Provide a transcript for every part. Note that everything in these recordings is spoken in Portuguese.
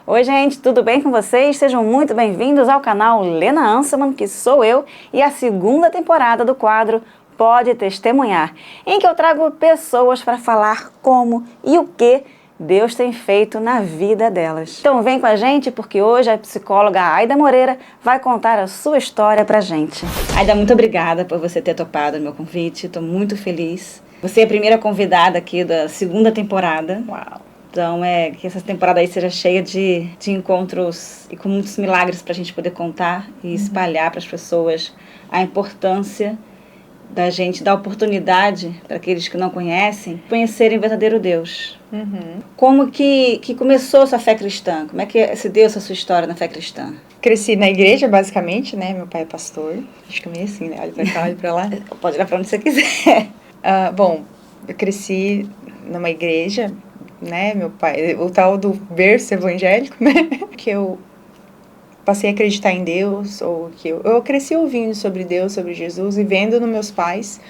Oi, gente, tudo bem com vocês? Sejam muito bem-vindos ao canal Lena Anselman, que sou eu, e a segunda temporada do quadro Pode Testemunhar, em que eu trago pessoas para falar como e o que Deus tem feito na vida delas. Então vem com a gente, porque hoje a psicóloga Aida Moreira vai contar a sua história pra gente. Aida, muito obrigada por você ter topado o meu convite, estou muito feliz. Você é a primeira convidada aqui da segunda temporada. Uau! Então, que essa temporada aí seja cheia de encontros e com muitos milagres para a gente poder contar e espalhar para as pessoas a importância da gente dar oportunidade para aqueles que não conhecem, conhecerem o verdadeiro Deus. Como que começou a sua fé cristã? Como é que se deu essa sua história na fé cristã? Cresci na igreja, basicamente, né? Meu pai é pastor. Acho que é meio assim, né? Olha pra cá, olha pra lá. Pode olhar para onde você quiser. Bom, eu cresci numa igreja, né? Meu pai, o tal do berço evangélico, né? Que eu passei a acreditar em Deus, ou que eu cresci ouvindo sobre Deus, sobre Jesus, e vendo nos meus pais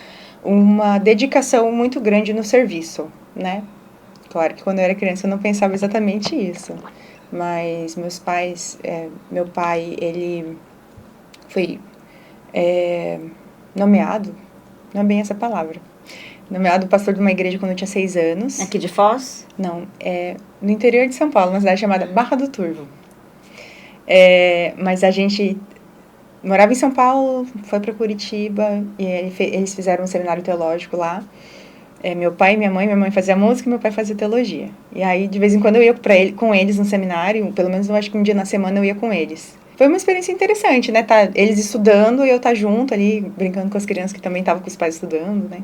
uma dedicação muito grande no serviço, né? Claro que quando eu era criança eu não pensava exatamente isso, mas meus pais, meu pai, ele foi nomeado, não é bem essa palavra, nomeado pastor de uma igreja quando eu tinha 6 anos. Aqui de Foz? Não, no interior de São Paulo, uma cidade chamada Barra do Turvo. Mas a gente morava em São Paulo, foi para Curitiba, e eles fizeram um seminário teológico lá. Meu pai e minha mãe fazia música e meu pai fazia teologia. E aí, de vez em quando, eu ia com eles no seminário, pelo menos eu acho que um dia na semana eu ia com eles. Foi uma experiência interessante, né? Eles estudando e eu estar junto ali, brincando com as crianças que também estavam com os pais estudando, né?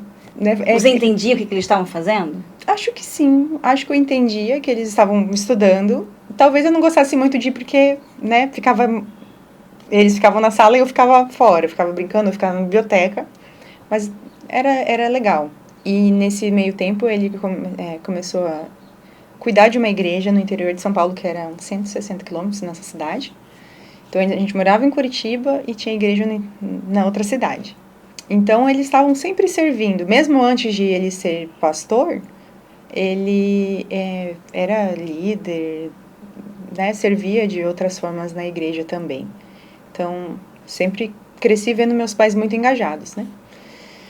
Você entendia o que eles estavam fazendo? Acho que sim. Acho que eu entendia que eles estavam estudando. Talvez eu não gostasse muito de ir porque, né, eles ficavam na sala e eu ficava fora. Eu ficava brincando, eu ficava na biblioteca. Mas era legal. E nesse meio tempo ele começou a cuidar de uma igreja no interior de São Paulo, que era uns 160 quilômetros nessa cidade. Então a gente morava em Curitiba e tinha igreja na outra cidade. Então eles estavam sempre servindo. Mesmo antes de ele ser pastor, ele era líder, né, servia de outras formas na igreja também. Então sempre cresci vendo meus pais muito engajados, né?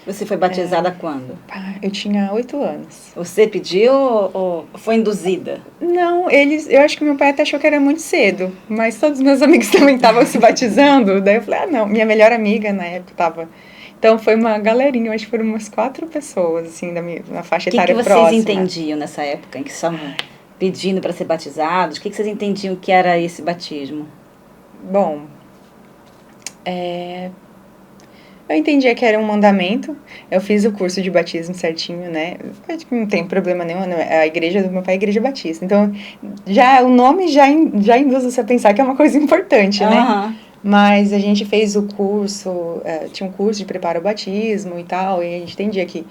Você foi batizada quando? Eu tinha 8 anos. Você pediu ou foi induzida? Não, eu acho que meu pai até achou que era muito cedo, mas todos os meus amigos também estavam se batizando, daí eu falei, não, minha melhor amiga na época estava. Então foi uma galerinha, eu acho que foram umas 4 pessoas, assim, na faixa etária próxima. O que vocês entendiam nessa época em que estavam pedindo para ser batizados? O que vocês entendiam que era esse batismo? Bom, eu entendia que era um mandamento. Eu fiz o curso de batismo certinho, né? Acho que não tem problema nenhum, né? A igreja do meu pai é a igreja batista. Então, o nome já induz você a pensar que é uma coisa importante, né? Mas a gente fez o curso, tinha um curso de preparo ao batismo e tal, e a gente entendia que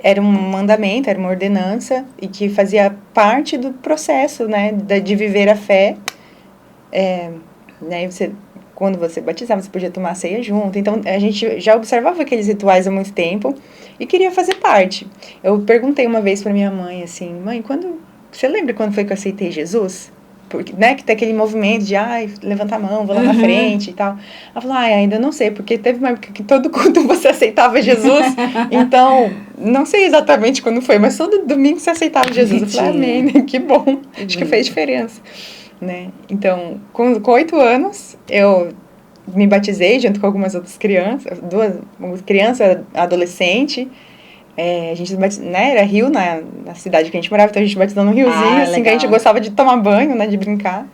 era um mandamento, era uma ordenança, e que fazia parte do processo, né? De viver a fé. Né? Quando você batizava, você podia tomar a ceia junto. Então, a gente já observava aqueles rituais há muito tempo e queria fazer parte. Eu perguntei uma vez para minha mãe, assim, mãe, você lembra quando foi que eu aceitei Jesus? Porque, né, que tem aquele movimento de, levanta a mão, vou lá na frente e tal. Ela falou, ainda não sei, porque teve uma época que todo culto você aceitava Jesus. Então, não sei exatamente quando foi, mas todo domingo você aceitava Jesus. Eu falei, amém, que bom, acho que fez diferença. Né? Então, com 8 anos, eu me batizei junto com algumas outras crianças, uma criança adolescente. A gente né, era rio na cidade que a gente morava, então a gente batizou no riozinho, assim, que a gente gostava de tomar banho, né, de brincar.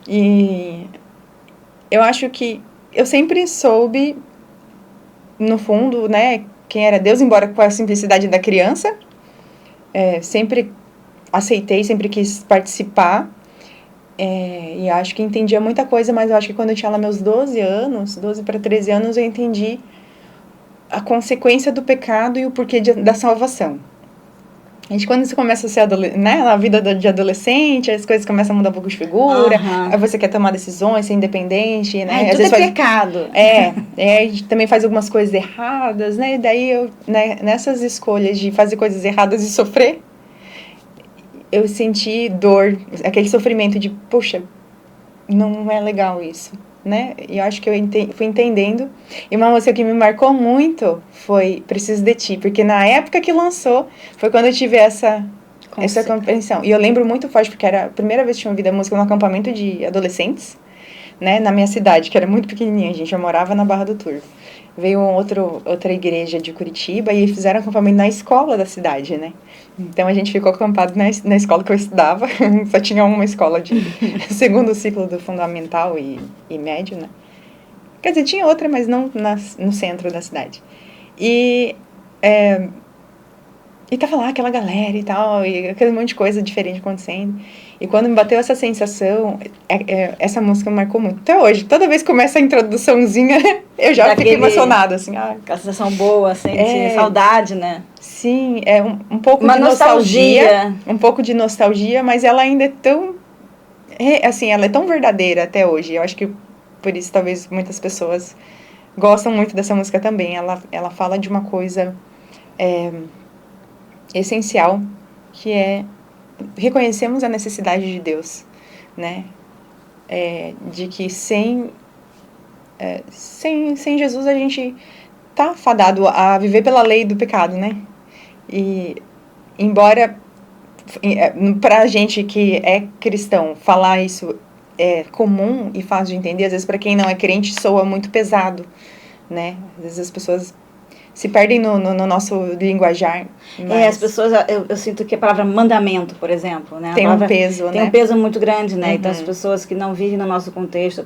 E eu acho que eu sempre soube, no fundo, né, quem era Deus, embora com a simplicidade da criança. Sempre aceitei, sempre quis participar. E acho que entendia muita coisa, mas eu acho que quando eu tinha lá meus 12 para 13 anos, eu entendi a consequência do pecado e o porquê da salvação. A gente, quando você começa a ser né, na vida de adolescente, as coisas começam a mudar um pouco de figura, aí você quer tomar decisões, ser independente, né? Às vezes pecado. A gente também faz algumas coisas erradas, né? E daí eu, né, nessas escolhas de fazer coisas erradas e sofrer, eu senti dor, aquele sofrimento de, poxa, não é legal isso, né? E eu acho que eu fui entendendo. E uma música que me marcou muito foi Preciso de Ti, porque na época que lançou, foi quando eu tive essa compreensão. E eu lembro muito forte, porque era a primeira vez que tinha ouvido a música num acampamento de adolescentes, né? Na minha cidade, que era muito pequenininha, gente, eu morava na Barra do Turvo. Veio outra igreja de Curitiba e fizeram acampamento na escola da cidade, né? Então a gente ficou acampado na escola que eu estudava, só tinha uma escola de segundo ciclo do fundamental e médio, né? Quer dizer, tinha outra, mas não no centro da cidade. E tava lá aquela galera e tal, e aquele monte de coisa diferente acontecendo. E quando me bateu essa sensação, essa música me marcou muito. Até hoje, toda vez que começa a introduçãozinha, eu já fico emocionada, assim. Aquela sensação boa, sente saudade, né? Sim, é um pouco uma de nostalgia. Um pouco de nostalgia, mas ela ainda é tão... assim, ela é tão verdadeira até hoje. Eu acho que por isso talvez muitas pessoas gostam muito dessa música também. Ela fala de uma coisa essencial, que é reconhecemos a necessidade de Deus, né? De que sem Jesus a gente tá fadado a viver pela lei do pecado, né? E embora pra gente que é cristão falar isso é comum e fácil de entender, às vezes para quem não é crente soa muito pesado, né? Às vezes as pessoas se perdem no nosso linguajar. Mas as pessoas, eu sinto que a palavra mandamento, por exemplo, né? Tem um peso, né? Tem um peso muito grande, né? Então as pessoas que não vivem no nosso contexto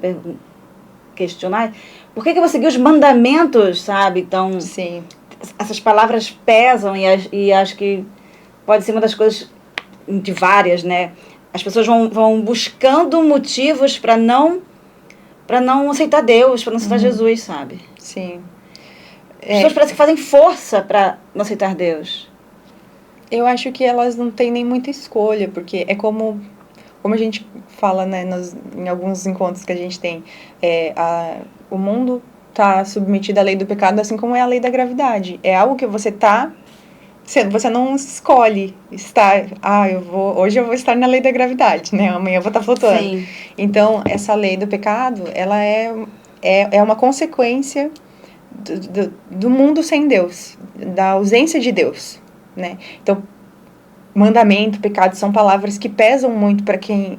questionar, por que eu vou seguir os mandamentos, sabe? Então, sim, essas palavras pesam e acho que pode ser uma das coisas de várias, né? As pessoas vão buscando motivos para não aceitar Deus, para não aceitar Jesus, sabe? Sim. As pessoas parecem que fazem força para não aceitar Deus. Eu acho que elas não têm nem muita escolha, porque é como a gente fala, né, em alguns encontros que a gente tem, o mundo está submetido à lei do pecado, assim como é a lei da gravidade. É algo que você não escolhe estar, hoje eu vou estar na lei da gravidade, né, amanhã eu vou estar flutuando. Sim. Então, essa lei do pecado, ela é uma consequência do mundo sem Deus, da ausência de Deus, né? Então, mandamento, pecado são palavras que pesam muito para quem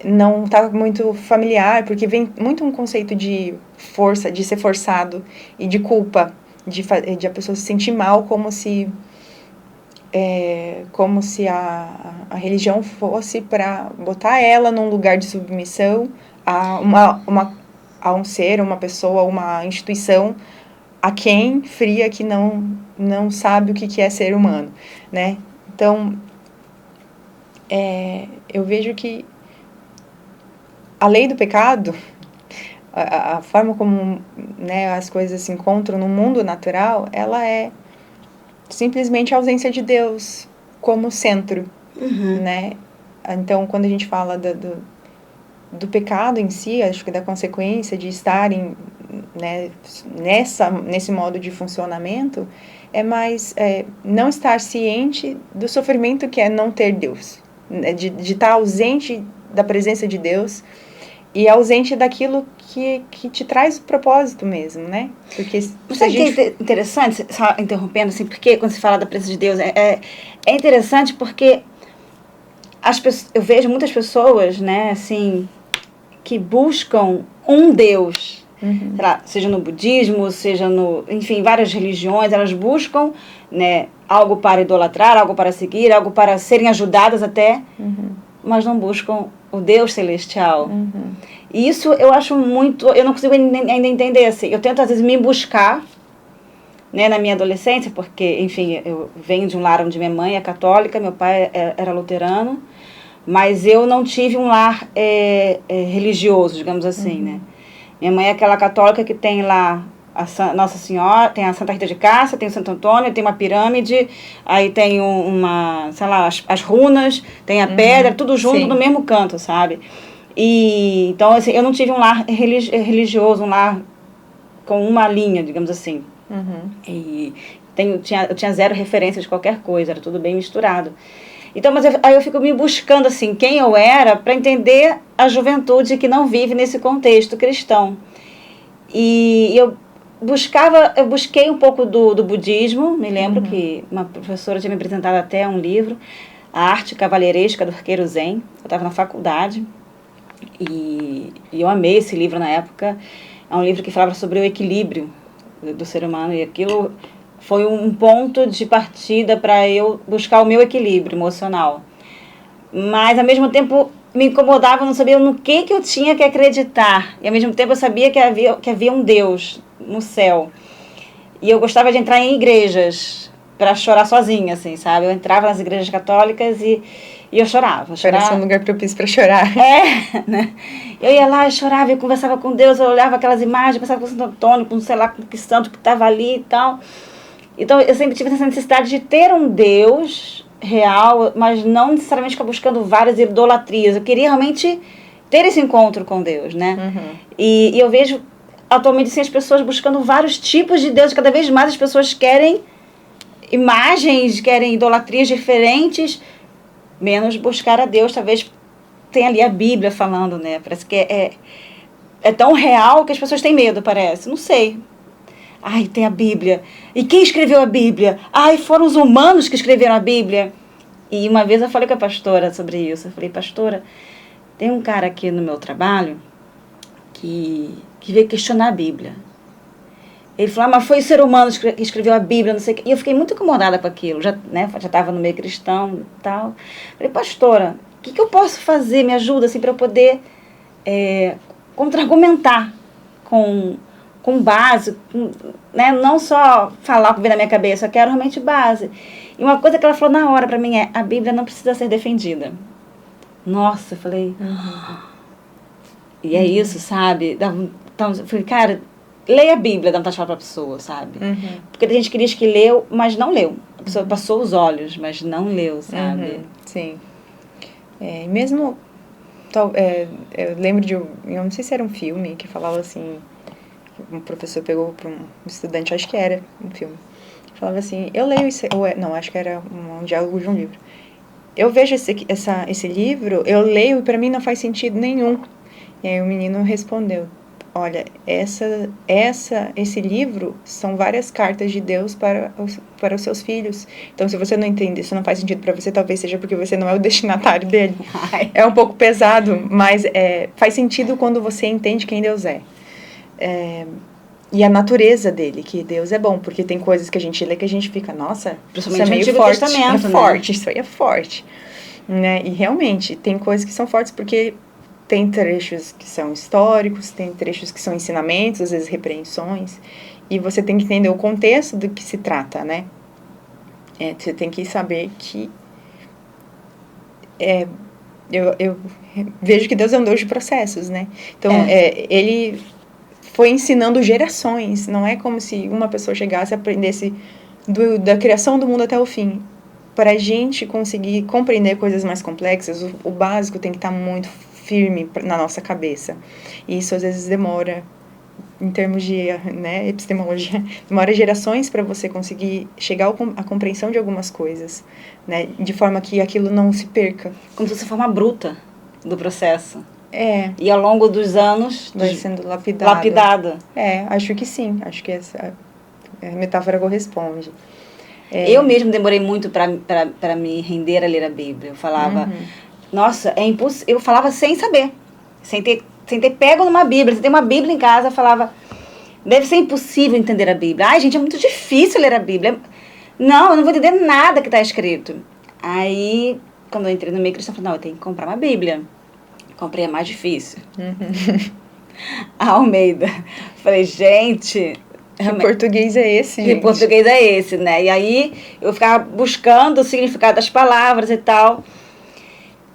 não está muito familiar, porque vem muito um conceito de força, de ser forçado e de culpa, de a pessoa se sentir mal como se a religião fosse para botar ela num lugar de submissão a um ser, uma pessoa, uma instituição fria que não sabe o que é ser humano, né? Então, eu vejo que a lei do pecado, a forma como, né, as coisas se encontram no mundo natural, ela é simplesmente a ausência de Deus como centro, né? Então, quando a gente fala do pecado em si, acho que da consequência de estarem, né, nesse modo de funcionamento, é mais não estar ciente do sofrimento que é não ter Deus, né, de estar ausente da presença de Deus e ausente daquilo que te traz o propósito mesmo, né? Porque sabe que é interessante, só interrompendo assim, porque quando se fala da presença de Deus, é interessante porque eu vejo muitas pessoas, né, assim, que buscam um Deus, sei lá, seja no budismo, seja enfim, várias religiões, elas buscam, né, algo para idolatrar, algo para seguir, algo para serem ajudadas até, mas não buscam o Deus celestial. E isso eu acho muito, eu não consigo ainda entender, assim, eu tento às vezes me buscar, né, na minha adolescência, porque, enfim, eu venho de um lar onde minha mãe é católica, meu pai era luterano, mas eu não tive um lar religioso, digamos assim, né? Minha mãe é aquela católica que tem lá a Nossa Senhora, tem a Santa Rita de Cássia, tem o Santo Antônio, tem uma pirâmide, aí tem sei lá, as runas, tem a pedra, tudo junto no mesmo canto, sabe? E, então, assim, eu não tive um lar religioso, um lar com uma linha, digamos assim. E eu tinha zero referência de qualquer coisa, era tudo bem misturado. Então, aí eu fico me buscando, assim, quem eu era para entender a juventude que não vive nesse contexto cristão. E eu busquei um pouco do budismo, me lembro que uma professora tinha me apresentado até um livro, A Arte Cavalheiresca do Arqueiro Zen. Eu estava na faculdade e eu amei esse livro na época. É um livro que falava sobre o equilíbrio do ser humano, e aquilo foi um ponto de partida para eu buscar o meu equilíbrio emocional. Mas, ao mesmo tempo, me incomodava, não sabia no que eu tinha que acreditar. E, ao mesmo tempo, eu sabia que havia um Deus no céu. E eu gostava de entrar em igrejas para chorar sozinha, assim, sabe? Eu entrava nas igrejas católicas e eu chorava. Parece um lugar propício para chorar. É, né? Eu ia lá, eu chorava, eu conversava com Deus, eu olhava aquelas imagens, pensava com Santo Antônio, com sei lá que santo que estava ali e tal. Então, eu sempre tive essa necessidade de ter um Deus real, mas não necessariamente ficar buscando várias idolatrias. Eu queria realmente ter esse encontro com Deus, né? E eu vejo atualmente assim, as pessoas buscando vários tipos de Deus. Cada vez mais as pessoas querem imagens, querem idolatrias diferentes, menos buscar a Deus. Talvez tenha ali a Bíblia falando, né? Parece que é tão real que as pessoas têm medo, parece. Não sei. Ai, tem a Bíblia. E quem escreveu a Bíblia? Ai, foram os humanos que escreveram a Bíblia. E uma vez eu falei com a pastora sobre isso. Eu falei, pastora, tem um cara aqui no meu trabalho que veio questionar a Bíblia. Ele falou, mas foi o ser humano que escreveu a Bíblia, não sei o quê. E eu fiquei muito incomodada com aquilo. Já estava no meio cristão e tal. Falei, pastora, o que eu posso fazer? Me ajuda, assim, para eu poder contra-argumentar com base, né? Não só falar o que vem na minha cabeça, eu quero realmente base. E uma coisa que ela falou na hora para mim a Bíblia não precisa ser defendida. Nossa, eu falei... E é isso, sabe? Então, eu falei, cara, leia a Bíblia, dá vontade de falar pra pessoa, sabe? Porque a gente queria que leu, mas não leu. A pessoa passou os olhos, mas não leu, sabe? Sim. Mesmo... eu lembro eu não sei se era um filme que falava assim... Um professor pegou para um estudante, acho que era um filme, falava assim, eu leio isso, não, acho que era um diálogo de um livro. Eu vejo esse livro, eu leio e para mim não faz sentido nenhum. E aí o menino respondeu, olha, esse livro são várias cartas de Deus para os seus filhos. Então, se você não entende, isso não faz sentido para você, talvez seja porque você não é o destinatário dele. É um pouco pesado, mas faz sentido quando você entende quem Deus é. E a natureza dele, que Deus é bom, porque tem coisas que a gente lê que a gente fica, nossa, isso é meio forte, forte, isso aí é forte, né? E realmente, tem coisas que são fortes porque tem trechos que são históricos, tem trechos que são ensinamentos, às vezes repreensões, e você tem que entender o contexto do que se trata, né? Você tem que saber que eu vejo que Deus é um Deus de processos, né? Então, ele foi ensinando gerações, não é como se uma pessoa chegasse e aprendesse da criação do mundo até o fim. Para a gente conseguir compreender coisas mais complexas, o básico tem que estar muito firme na nossa cabeça. E isso às vezes demora, em termos de epistemologia, demora gerações para você conseguir chegar à compreensão de algumas coisas, né? De forma que aquilo não se perca. Como se fosse a forma bruta do processo. E ao longo dos anos... Vai sendo lapidada. Acho que sim. Acho que essa metáfora corresponde. Eu mesmo demorei muito para me render a ler a Bíblia. Eu falava, nossa, é impossível. Eu falava sem saber. Sem ter pego numa Bíblia. Sem ter uma Bíblia em casa, eu falava, deve ser impossível entender a Bíblia. Ai, gente, é muito difícil ler a Bíblia. Não, eu não vou entender nada que está escrito. Aí, quando eu entrei no meio cristão, eu falei, não, eu tenho que comprar uma Bíblia. Comprei a mais difícil. A Almeida. Falei, gente... Que português é esse, gente? Que português é esse, né? E aí, eu ficava buscando o significado das palavras e tal.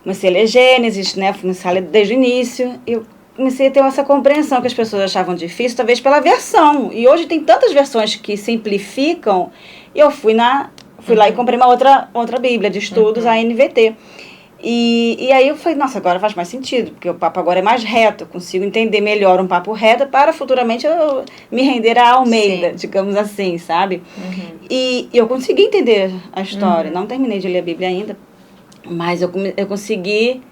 Comecei a ler Gênesis, né? Comecei a ler desde o início. E eu comecei a ter essa compreensão que as pessoas achavam difícil, talvez pela versão. E hoje tem tantas versões que simplificam. E eu fui lá e comprei uma outra Bíblia de estudos, a NVT. E aí eu falei, nossa, agora faz mais sentido, porque o papo agora é mais reto, eu consigo entender melhor um papo reto para futuramente eu me render a Almeida, digamos assim, sabe? E eu consegui entender a história, não terminei de ler a Bíblia ainda, Mas eu consegui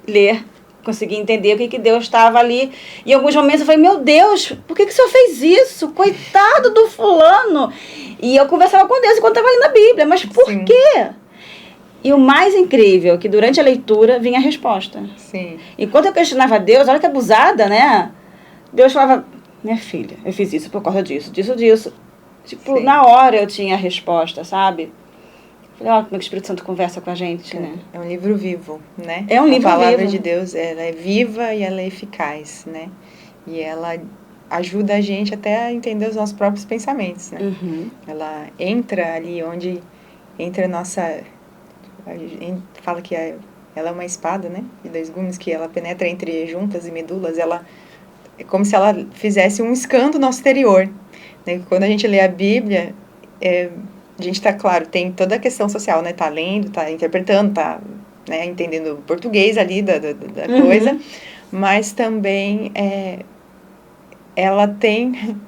ler, consegui entender o que Deus estava ali. E em alguns momentos eu falei, meu Deus, por que o Senhor fez isso? Coitado do fulano. E eu conversava com Deus enquanto estava lendo a Bíblia. Mas por Sim. quê? E o mais incrível é que durante a leitura vinha a resposta. Sim. Enquanto eu questionava Deus, olha que abusada, né? Deus falava, minha filha, eu fiz isso por causa disso. Tipo, Sim. na hora eu tinha a resposta, sabe? Falei, olha como é que o Espírito Santo conversa com a gente, né? É um livro vivo, né? É um livro vivo. A palavra vivo. de Deus, ela é viva e ela é eficaz, né? E ela ajuda a gente até a entender os nossos próprios pensamentos, né? Uhum. Ela entra ali onde entra a nossa... A gente fala que ela é uma espada, né? De dois gumes, que ela penetra entre juntas e medulas. Ela é como se ela fizesse um escândalo no nosso exterior, né? Quando a gente lê a Bíblia, a gente tá, claro, tem toda a questão social, né? Tá lendo, tá interpretando, tá, né, entendendo o português ali da coisa, mas também ela tem...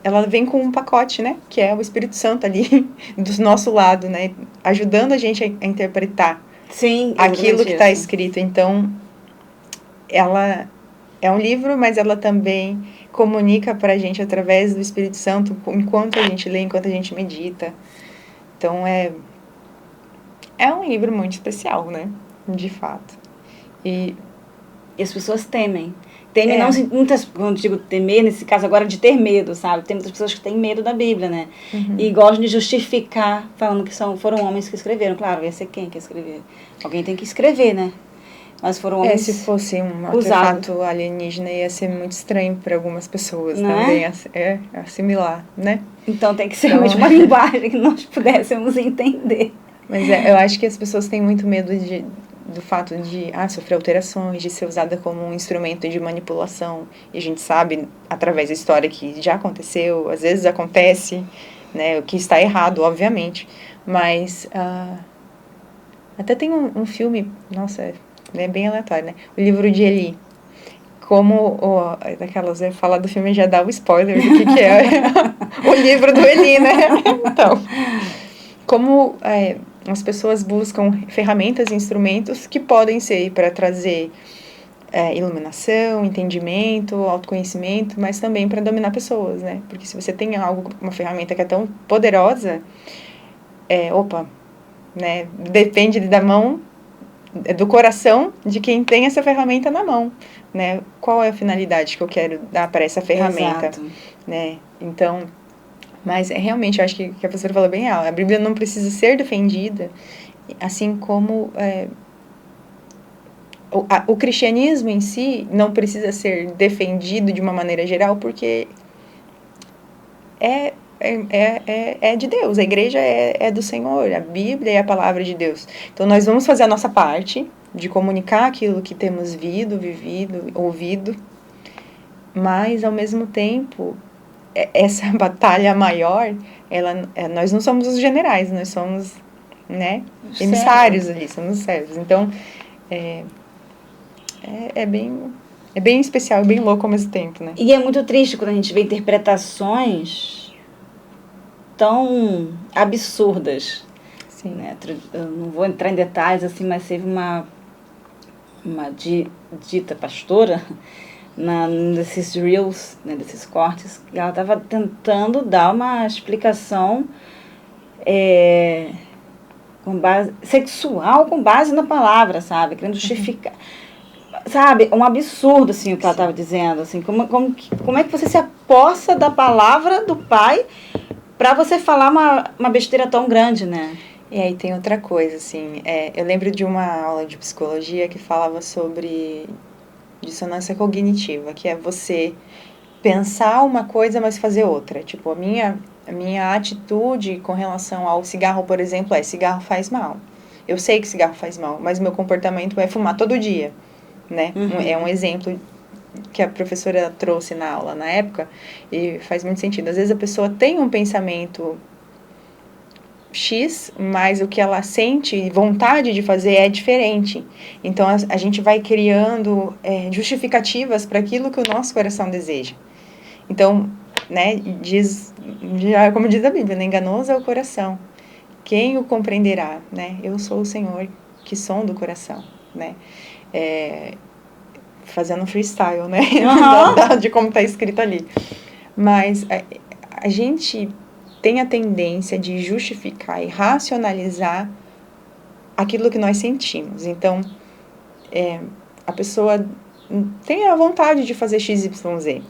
Ela vem com um pacote, né? Que é o Espírito Santo ali do nosso lado, né? Ajudando a gente a interpretar Sim, aquilo que está isso. escrito. Então, ela é um livro, mas ela também comunica para a gente através do Espírito Santo enquanto a gente lê, enquanto a gente medita. Então, é um livro muito especial, né? De fato. E as pessoas temem. Temem não, muitas, quando digo temer, nesse caso agora de ter medo, sabe? Tem muitas pessoas que têm medo da Bíblia, né? Uhum. E gostam de justificar, falando que foram homens que escreveram. Claro, ia ser quem que escrever? Alguém tem que escrever, né? Mas foram homens se fosse um usados. artefato alienígena, ia ser muito estranho para algumas pessoas não também assimilar, né? Então tem que ser realmente uma linguagem que nós pudéssemos entender. Mas eu acho que as pessoas têm muito medo do fato de sofrer alterações, de ser usada como um instrumento de manipulação. E a gente sabe, através da história, que já aconteceu, às vezes acontece, né, o que está errado, obviamente. Mas até tem um filme, nossa, é bem aleatório, né? O livro de Eli. Como daquelas, falar do filme já dá o spoiler do que é o livro do Eli, né? Então, como as pessoas buscam ferramentas e instrumentos que podem ser para trazer iluminação, entendimento, autoconhecimento, mas também para dominar pessoas, né? Porque se você tem uma ferramenta que é tão poderosa, né? Depende da mão, do coração de quem tem essa ferramenta na mão, né? Qual é a finalidade que eu quero dar para essa ferramenta, Exato. né? Então, mas realmente, eu acho que a professora falou bem, a Bíblia não precisa ser defendida, assim como o cristianismo em si não precisa ser defendido de uma maneira geral, porque é de Deus, a igreja é do Senhor, a Bíblia é a palavra de Deus. Então, nós vamos fazer a nossa parte de comunicar aquilo que temos vivido, ouvido, mas, ao mesmo tempo, essa batalha maior, nós não somos os generais, nós somos, né, emissários ali, somos servos. Então, é bem especial, bem louco ao mesmo tempo, né? E é muito triste quando a gente vê interpretações tão absurdas. Sim. Né? Eu não vou entrar em detalhes, assim, mas teve uma dita pastora nesses reels, né, desses cortes, que ela estava tentando dar uma explicação sexual com base na palavra, sabe? Querendo justificar. Sabe? Um absurdo, assim, o que ela estava dizendo. Assim, como é que você se apossa da palavra do Pai para você falar uma besteira tão grande, né? E aí tem outra coisa, assim, eu lembro de uma aula de psicologia que falava sobre dissonância cognitiva, que é você pensar uma coisa, mas fazer outra. Tipo, a minha atitude com relação ao cigarro, por exemplo, cigarro faz mal. Eu sei que cigarro faz mal, mas meu comportamento é fumar todo dia, né? Uhum. É um exemplo que a professora trouxe na aula na época e faz muito sentido. Às vezes a pessoa tem um pensamento X, mas o que ela sente vontade de fazer é diferente. Então, a gente vai criando justificativas para aquilo que o nosso coração deseja. Então, né, como diz a Bíblia, né, enganoso é o coração. Quem o compreenderá? Né? Eu sou o Senhor que sonda o coração, né? Fazendo um freestyle, né? De como está escrito ali. Mas a gente tem a tendência de justificar e racionalizar aquilo que nós sentimos. Então, a pessoa tem a vontade de fazer XYZ.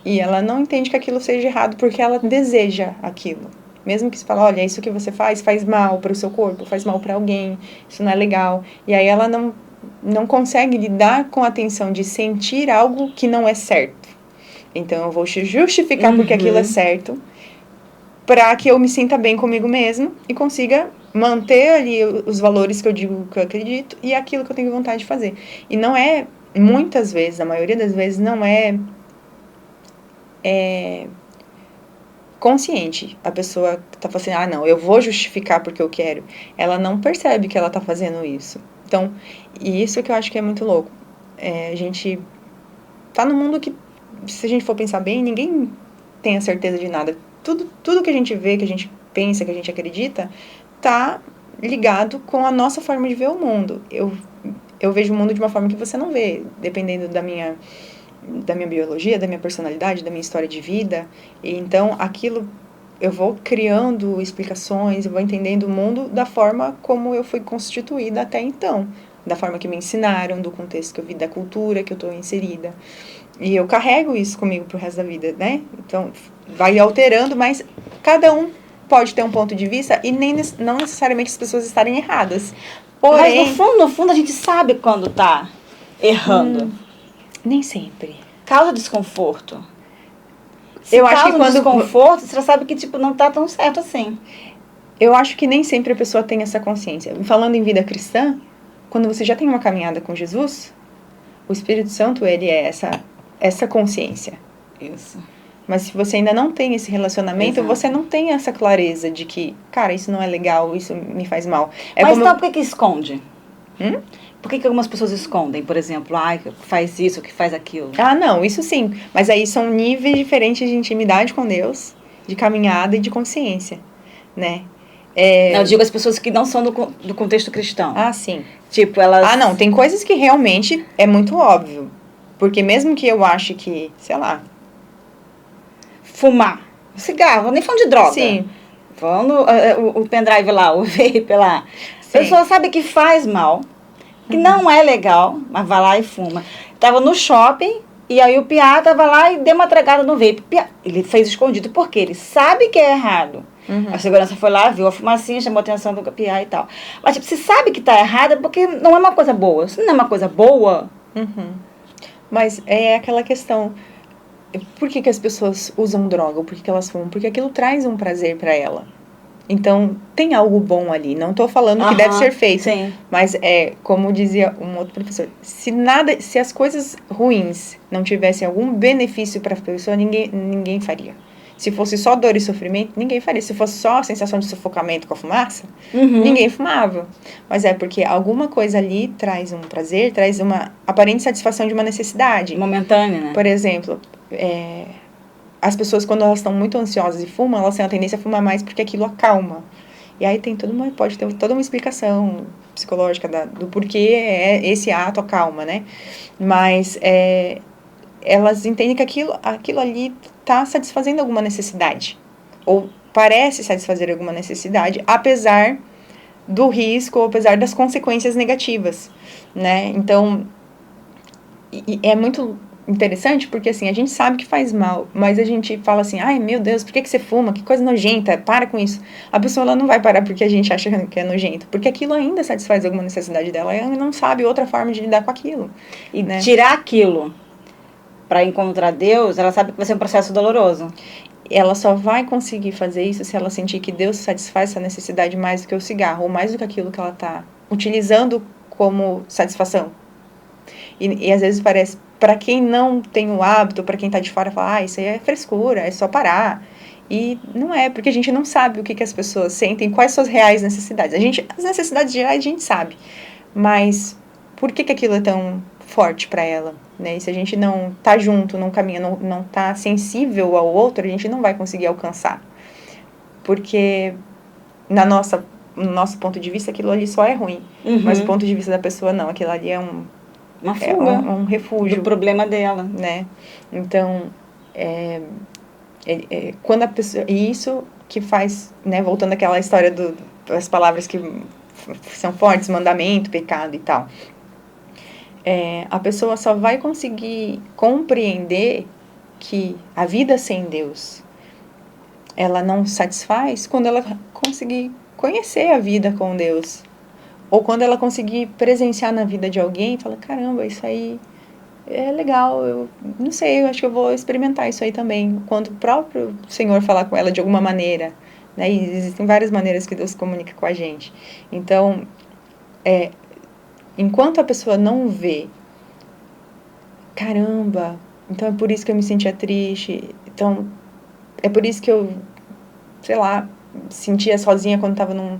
E ela não entende que aquilo seja errado porque ela deseja aquilo. Mesmo que você fale, olha, isso que você faz mal para o seu corpo, faz mal para alguém, isso não é legal. E aí ela não consegue lidar com a tensão de sentir algo que não é certo. Então eu vou justificar porque aquilo é certo, para que eu me sinta bem comigo mesmo e consiga manter ali os valores que eu digo que eu acredito e aquilo que eu tenho vontade de fazer. E não é, muitas vezes, a maioria das vezes, não é consciente. A pessoa está falando assim, não, eu vou justificar porque eu quero. Ela não percebe que ela está fazendo isso. Então, e isso que eu acho que é muito louco. A gente tá num mundo que, se a gente for pensar bem, ninguém tem a certeza de nada. Tudo que a gente vê, que a gente pensa, que a gente acredita, tá ligado com a nossa forma de ver o mundo. Eu vejo o mundo de uma forma que você não vê, dependendo da minha biologia, da minha personalidade, da minha história de vida. E então, aquilo, eu vou criando explicações, eu vou entendendo o mundo da forma como eu fui constituída até então. Da forma que me ensinaram, do contexto que eu vi, da cultura que eu estou inserida. E eu carrego isso comigo pro resto da vida, né? Então, vai alterando, mas cada um pode ter um ponto de vista e não necessariamente as pessoas estarem erradas. Porém, mas no fundo, a gente sabe quando tá errando. Nem sempre. Causa desconforto. Eu acho que quando desconforto, você já sabe que tipo não tá tão certo assim. Eu acho que nem sempre a pessoa tem essa consciência. Falando em vida cristã, quando você já tem uma caminhada com Jesus, o Espírito Santo, ele é essa consciência. Isso. Mas se você ainda não tem esse relacionamento, você não tem essa clareza de que, cara, isso não é legal, isso me faz mal. Mas então por que esconde? Por que algumas pessoas escondem, por exemplo, faz isso, que faz aquilo? Não, isso sim. Mas aí são níveis diferentes de intimidade com Deus, de caminhada e de consciência, né? Eu digo as pessoas que não são do contexto cristão. Sim. Tipo, elas... não, tem coisas que realmente é muito óbvio. Porque mesmo que eu ache que, sei lá... Fumar. Cigarro, nem falando de droga. Sim. Falando o pendrive lá, o vape lá. Sim. A pessoa sabe que faz mal, que não é legal, mas vai lá e fuma. Tava no shopping, e aí o piá tava lá e deu uma tragada no vape. Ele fez escondido, porque ele sabe que é errado. A segurança foi lá, viu a fumacinha, chamou a atenção do piá e tal. Mas, tipo, você sabe que tá errado, é porque não é uma coisa boa. Se não é uma coisa boa... Mas é aquela questão... Por que as pessoas usam droga? Ou por que elas fumam? Porque aquilo traz um prazer para ela. Então, tem algo bom ali. Não estou falando que deve ser feito. Sim. Mas, como dizia um outro professor, se as coisas ruins não tivessem algum benefício para a pessoa, ninguém faria. Se fosse só dor e sofrimento, ninguém faria. Se fosse só a sensação de sufocamento com a fumaça, ninguém fumava. Mas é porque alguma coisa ali traz um prazer, traz uma aparente satisfação de uma necessidade. Momentânea, né? Por exemplo, as pessoas, quando elas estão muito ansiosas e fumam, elas têm a tendência a fumar mais porque aquilo acalma. E aí pode ter toda uma explicação psicológica do porquê esse ato acalma, né? Mas elas entendem que aquilo ali está satisfazendo alguma necessidade. Ou parece satisfazer alguma necessidade, apesar do risco, ou apesar das consequências negativas, né? Então, é muito interessante porque, assim, a gente sabe que faz mal, mas a gente fala assim, ai, meu Deus, por que você fuma? Que coisa nojenta, para com isso. A pessoa, ela não vai parar porque a gente acha que é nojento, porque aquilo ainda satisfaz alguma necessidade dela, e ela não sabe outra forma de lidar com aquilo. E né? Tirar aquilo para encontrar Deus, ela sabe que vai ser um processo doloroso. Ela só vai conseguir fazer isso se ela sentir que Deus satisfaz essa necessidade mais do que o cigarro, ou mais do que aquilo que ela está utilizando como satisfação. E às vezes parece, para quem não tem o hábito, para quem está de fora, fala, isso aí é frescura, é só parar. E não é, porque a gente não sabe o que as pessoas sentem, quais são as reais necessidades. As necessidades gerais a gente sabe, mas por que aquilo é tão forte para ela? Né? E se a gente não tá junto, não caminha, não tá sensível ao outro, a gente não vai conseguir alcançar. Porque na nossa no nosso ponto de vista, aquilo ali só é ruim. Mas do ponto de vista da pessoa, não. Aquilo ali é uma fuga um refúgio. do problema dela. Né? Então, quando a pessoa... E isso que faz, né? Voltando àquela história das palavras que são fortes, mandamento, pecado e tal. A pessoa só vai conseguir compreender que a vida sem Deus, ela não satisfaz quando ela conseguir conhecer a vida com Deus. Ou quando ela conseguir presenciar na vida de alguém e falar, caramba, isso aí é legal, eu não sei, eu acho que eu vou experimentar isso aí também. Quando o próprio Senhor falar com ela de alguma maneira, né? E existem várias maneiras que Deus comunica com a gente. Então, enquanto a pessoa não vê, caramba, então é por isso que eu me sentia triste, então é por isso que eu, sei lá, sentia sozinha quando estava num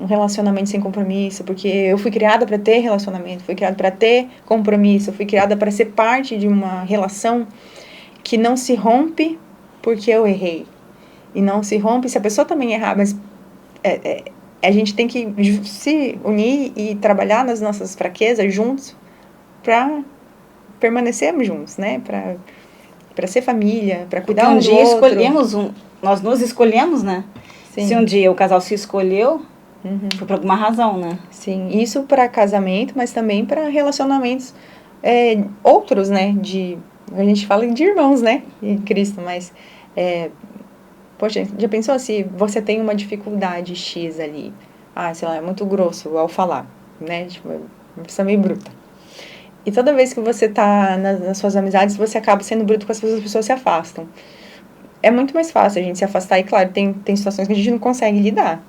relacionamento sem compromisso, porque eu fui criada para ter relacionamento, fui criada para ter compromisso, fui criada para ser parte de uma relação que não se rompe porque eu errei. E não se rompe se a pessoa também errar, mas a gente tem que se unir e trabalhar nas nossas fraquezas juntos para permanecermos juntos, né? Para ser família, para cuidar um do outro. Escolhemos nós nos escolhemos, né? Sim. Se um dia o casal se escolheu, foi por alguma razão, né? Sim, isso para casamento, mas também para relacionamentos outros, né? A gente fala de irmãos, né? Em Cristo, mas poxa, já pensou se você tem uma dificuldade X ali? Sei lá, é muito grosso ao falar, né? Tipo, uma pessoa meio bruta. E toda vez que você tá nas suas amizades, você acaba sendo bruto com as pessoas se afastam. É muito mais fácil a gente se afastar, e claro, tem situações que a gente não consegue lidar.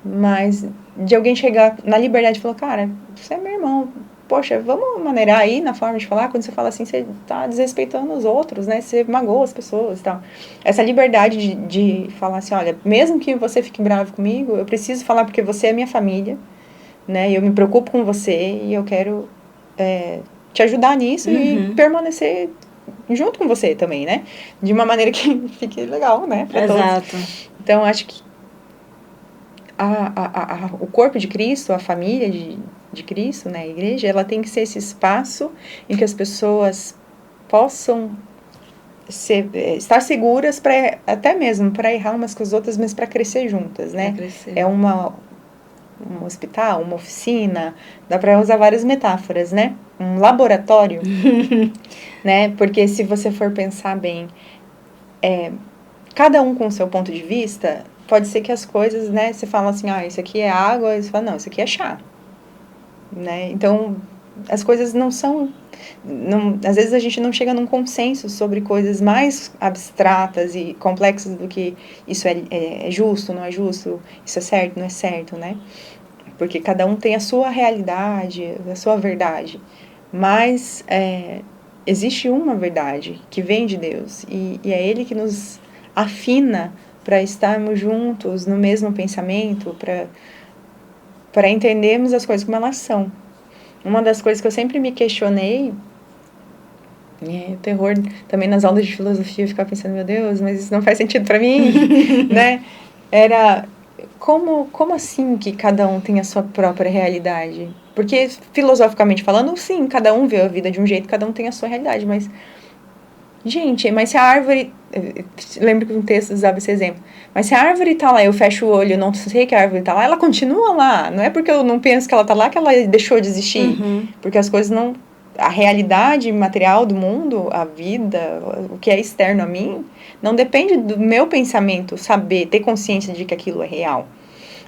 Mas de alguém chegar na liberdade e falar, cara, você é meu irmão, poxa, vamos maneirar aí na forma de falar. Quando você fala assim, você tá desrespeitando os outros, né? Você magoa as pessoas e tal. Essa liberdade de falar assim, olha, mesmo que você fique bravo comigo, eu preciso falar porque você é minha família, né? E eu me preocupo com você e eu quero te ajudar nisso e permanecer junto com você também, né? De uma maneira que fique legal, né? Pra Exato. todos. Então, acho que o corpo de Cristo, a família de Cristo, né, a igreja, ela tem que ser esse espaço em que as pessoas possam estar seguras até mesmo para errar umas com as outras, mas para crescer juntas, né? É um hospital, uma oficina, dá para usar várias metáforas, né? Um laboratório, né? Porque se você for pensar bem, cada um com o seu ponto de vista, pode ser que as coisas, né? Você fala assim, isso aqui é água, e você fala, não, isso aqui é chá, né? Então, as coisas não são... às vezes a gente não chega num consenso sobre coisas mais abstratas e complexas do que isso é justo, não é justo, isso é certo, não é certo, né? Porque cada um tem a sua realidade, a sua verdade. Mas existe uma verdade que vem de Deus e é Ele que nos afina para estarmos juntos no mesmo pensamento, para entendermos as coisas como elas são. Uma das coisas que eu sempre me questionei, o terror também nas aulas de filosofia, eu ficava pensando, meu Deus, mas isso não faz sentido para mim, né? Era como assim que cada um tem a sua própria realidade? Porque, filosoficamente falando, sim, cada um vê a vida de um jeito, cada um tem a sua realidade, mas... Gente, mas se a árvore... Lembro que um texto usava esse exemplo. Mas se a árvore tá lá, eu fecho o olho, eu não sei que a árvore tá lá, ela continua lá. Não é porque eu não penso que ela tá lá que ela deixou de existir. Porque as coisas não... A realidade material do mundo, a vida, o que é externo a mim, não depende do meu pensamento saber, ter consciência de que aquilo é real.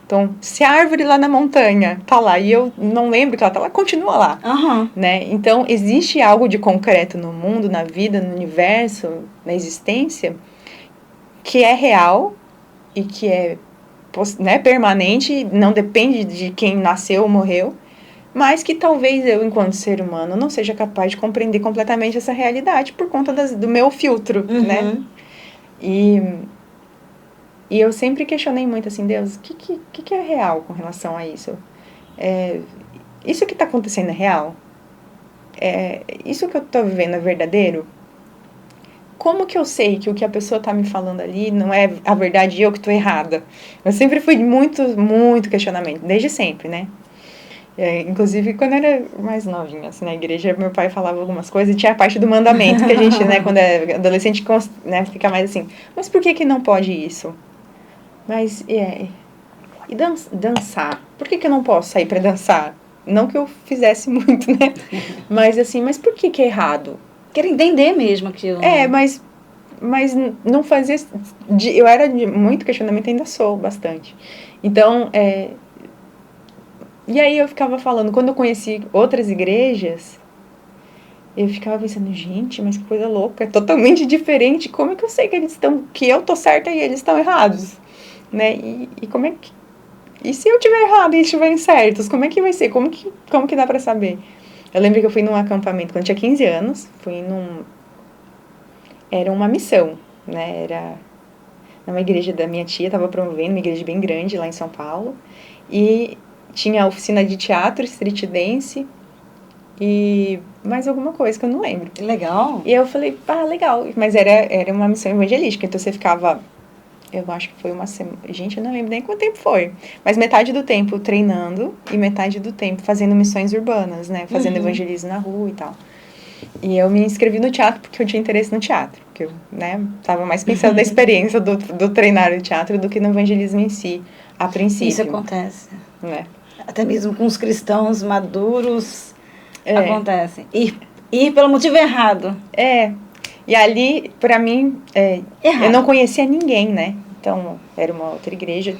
Então, se a árvore lá na montanha tá lá e eu não lembro que ela tá lá, continua lá, né? Então, existe algo de concreto no mundo, na vida, no universo, na existência, que é real e que é, né, permanente, não depende de quem nasceu ou morreu, mas que talvez eu, enquanto ser humano, não seja capaz de compreender completamente essa realidade por conta do meu filtro, né? E eu sempre questionei muito assim, Deus, o que é real com relação a isso? Isso que está acontecendo é real? Isso que eu estou vivendo é verdadeiro? como que eu sei que o que a pessoa tá me falando ali não é a verdade e eu que tô errada? Eu sempre fui muito questionamento, desde sempre, né? Inclusive, quando eu era mais novinha, assim, na igreja, meu pai falava algumas coisas e tinha a parte do mandamento, que a gente, né, quando é adolescente, né, fica mais assim, mas por que não pode isso? Mas, e dançar? Por que eu não posso sair pra dançar? Não que eu fizesse muito, né? Mas, assim, mas por que é errado? Quero entender mesmo aquilo. Mas não fazia... Eu era de muito questionamento, ainda sou bastante. Então, e aí eu ficava falando, quando eu conheci outras igrejas, eu ficava pensando, gente, mas que coisa louca, é totalmente diferente. Como é que eu sei que eles estão, que eu tô certa e eles estão errados? Né? E como é que... E se eu tiver errado e eles estiverem certos, como é que vai ser? Como que dá pra saber? Eu lembro que eu fui num acampamento quando eu tinha 15 anos, era uma missão, né? Era numa igreja da minha tia, estava promovendo, uma igreja bem grande lá em São Paulo. E tinha oficina de teatro, street dance e mais alguma coisa que eu não lembro. Legal. E eu falei, legal. Mas era uma missão evangelística, então você ficava... Eu acho que foi uma semana... Gente, eu não lembro nem quanto tempo foi. Mas metade do tempo treinando e metade do tempo fazendo missões urbanas, né? Fazendo evangelismo na rua e tal. E eu me inscrevi no teatro porque eu tinha interesse no teatro. Porque eu, né, tava mais pensando na experiência do treinar no teatro do que no evangelismo em si, a princípio. Isso acontece. Né? Até mesmo com os cristãos maduros acontece. Ir pelo motivo errado. E ali, pra mim, eu não conhecia ninguém, né? Então, era uma outra igreja.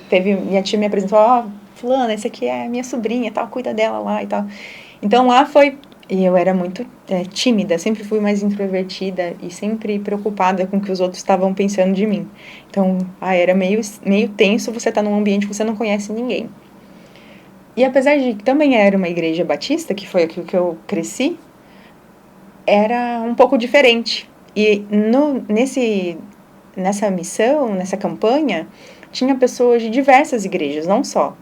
Minha tia me apresentou, fulana, essa aqui é minha sobrinha, tal, cuida dela lá e tal. Então, lá foi... E eu era muito tímida, sempre fui mais introvertida e sempre preocupada com o que os outros estavam pensando de mim. Então, era meio tenso você estar num ambiente que você não conhece ninguém. E apesar de que também era uma igreja batista, que foi aquilo que eu cresci, era um pouco diferente. E nessa missão, nessa campanha, tinha pessoas de diversas igrejas, não só.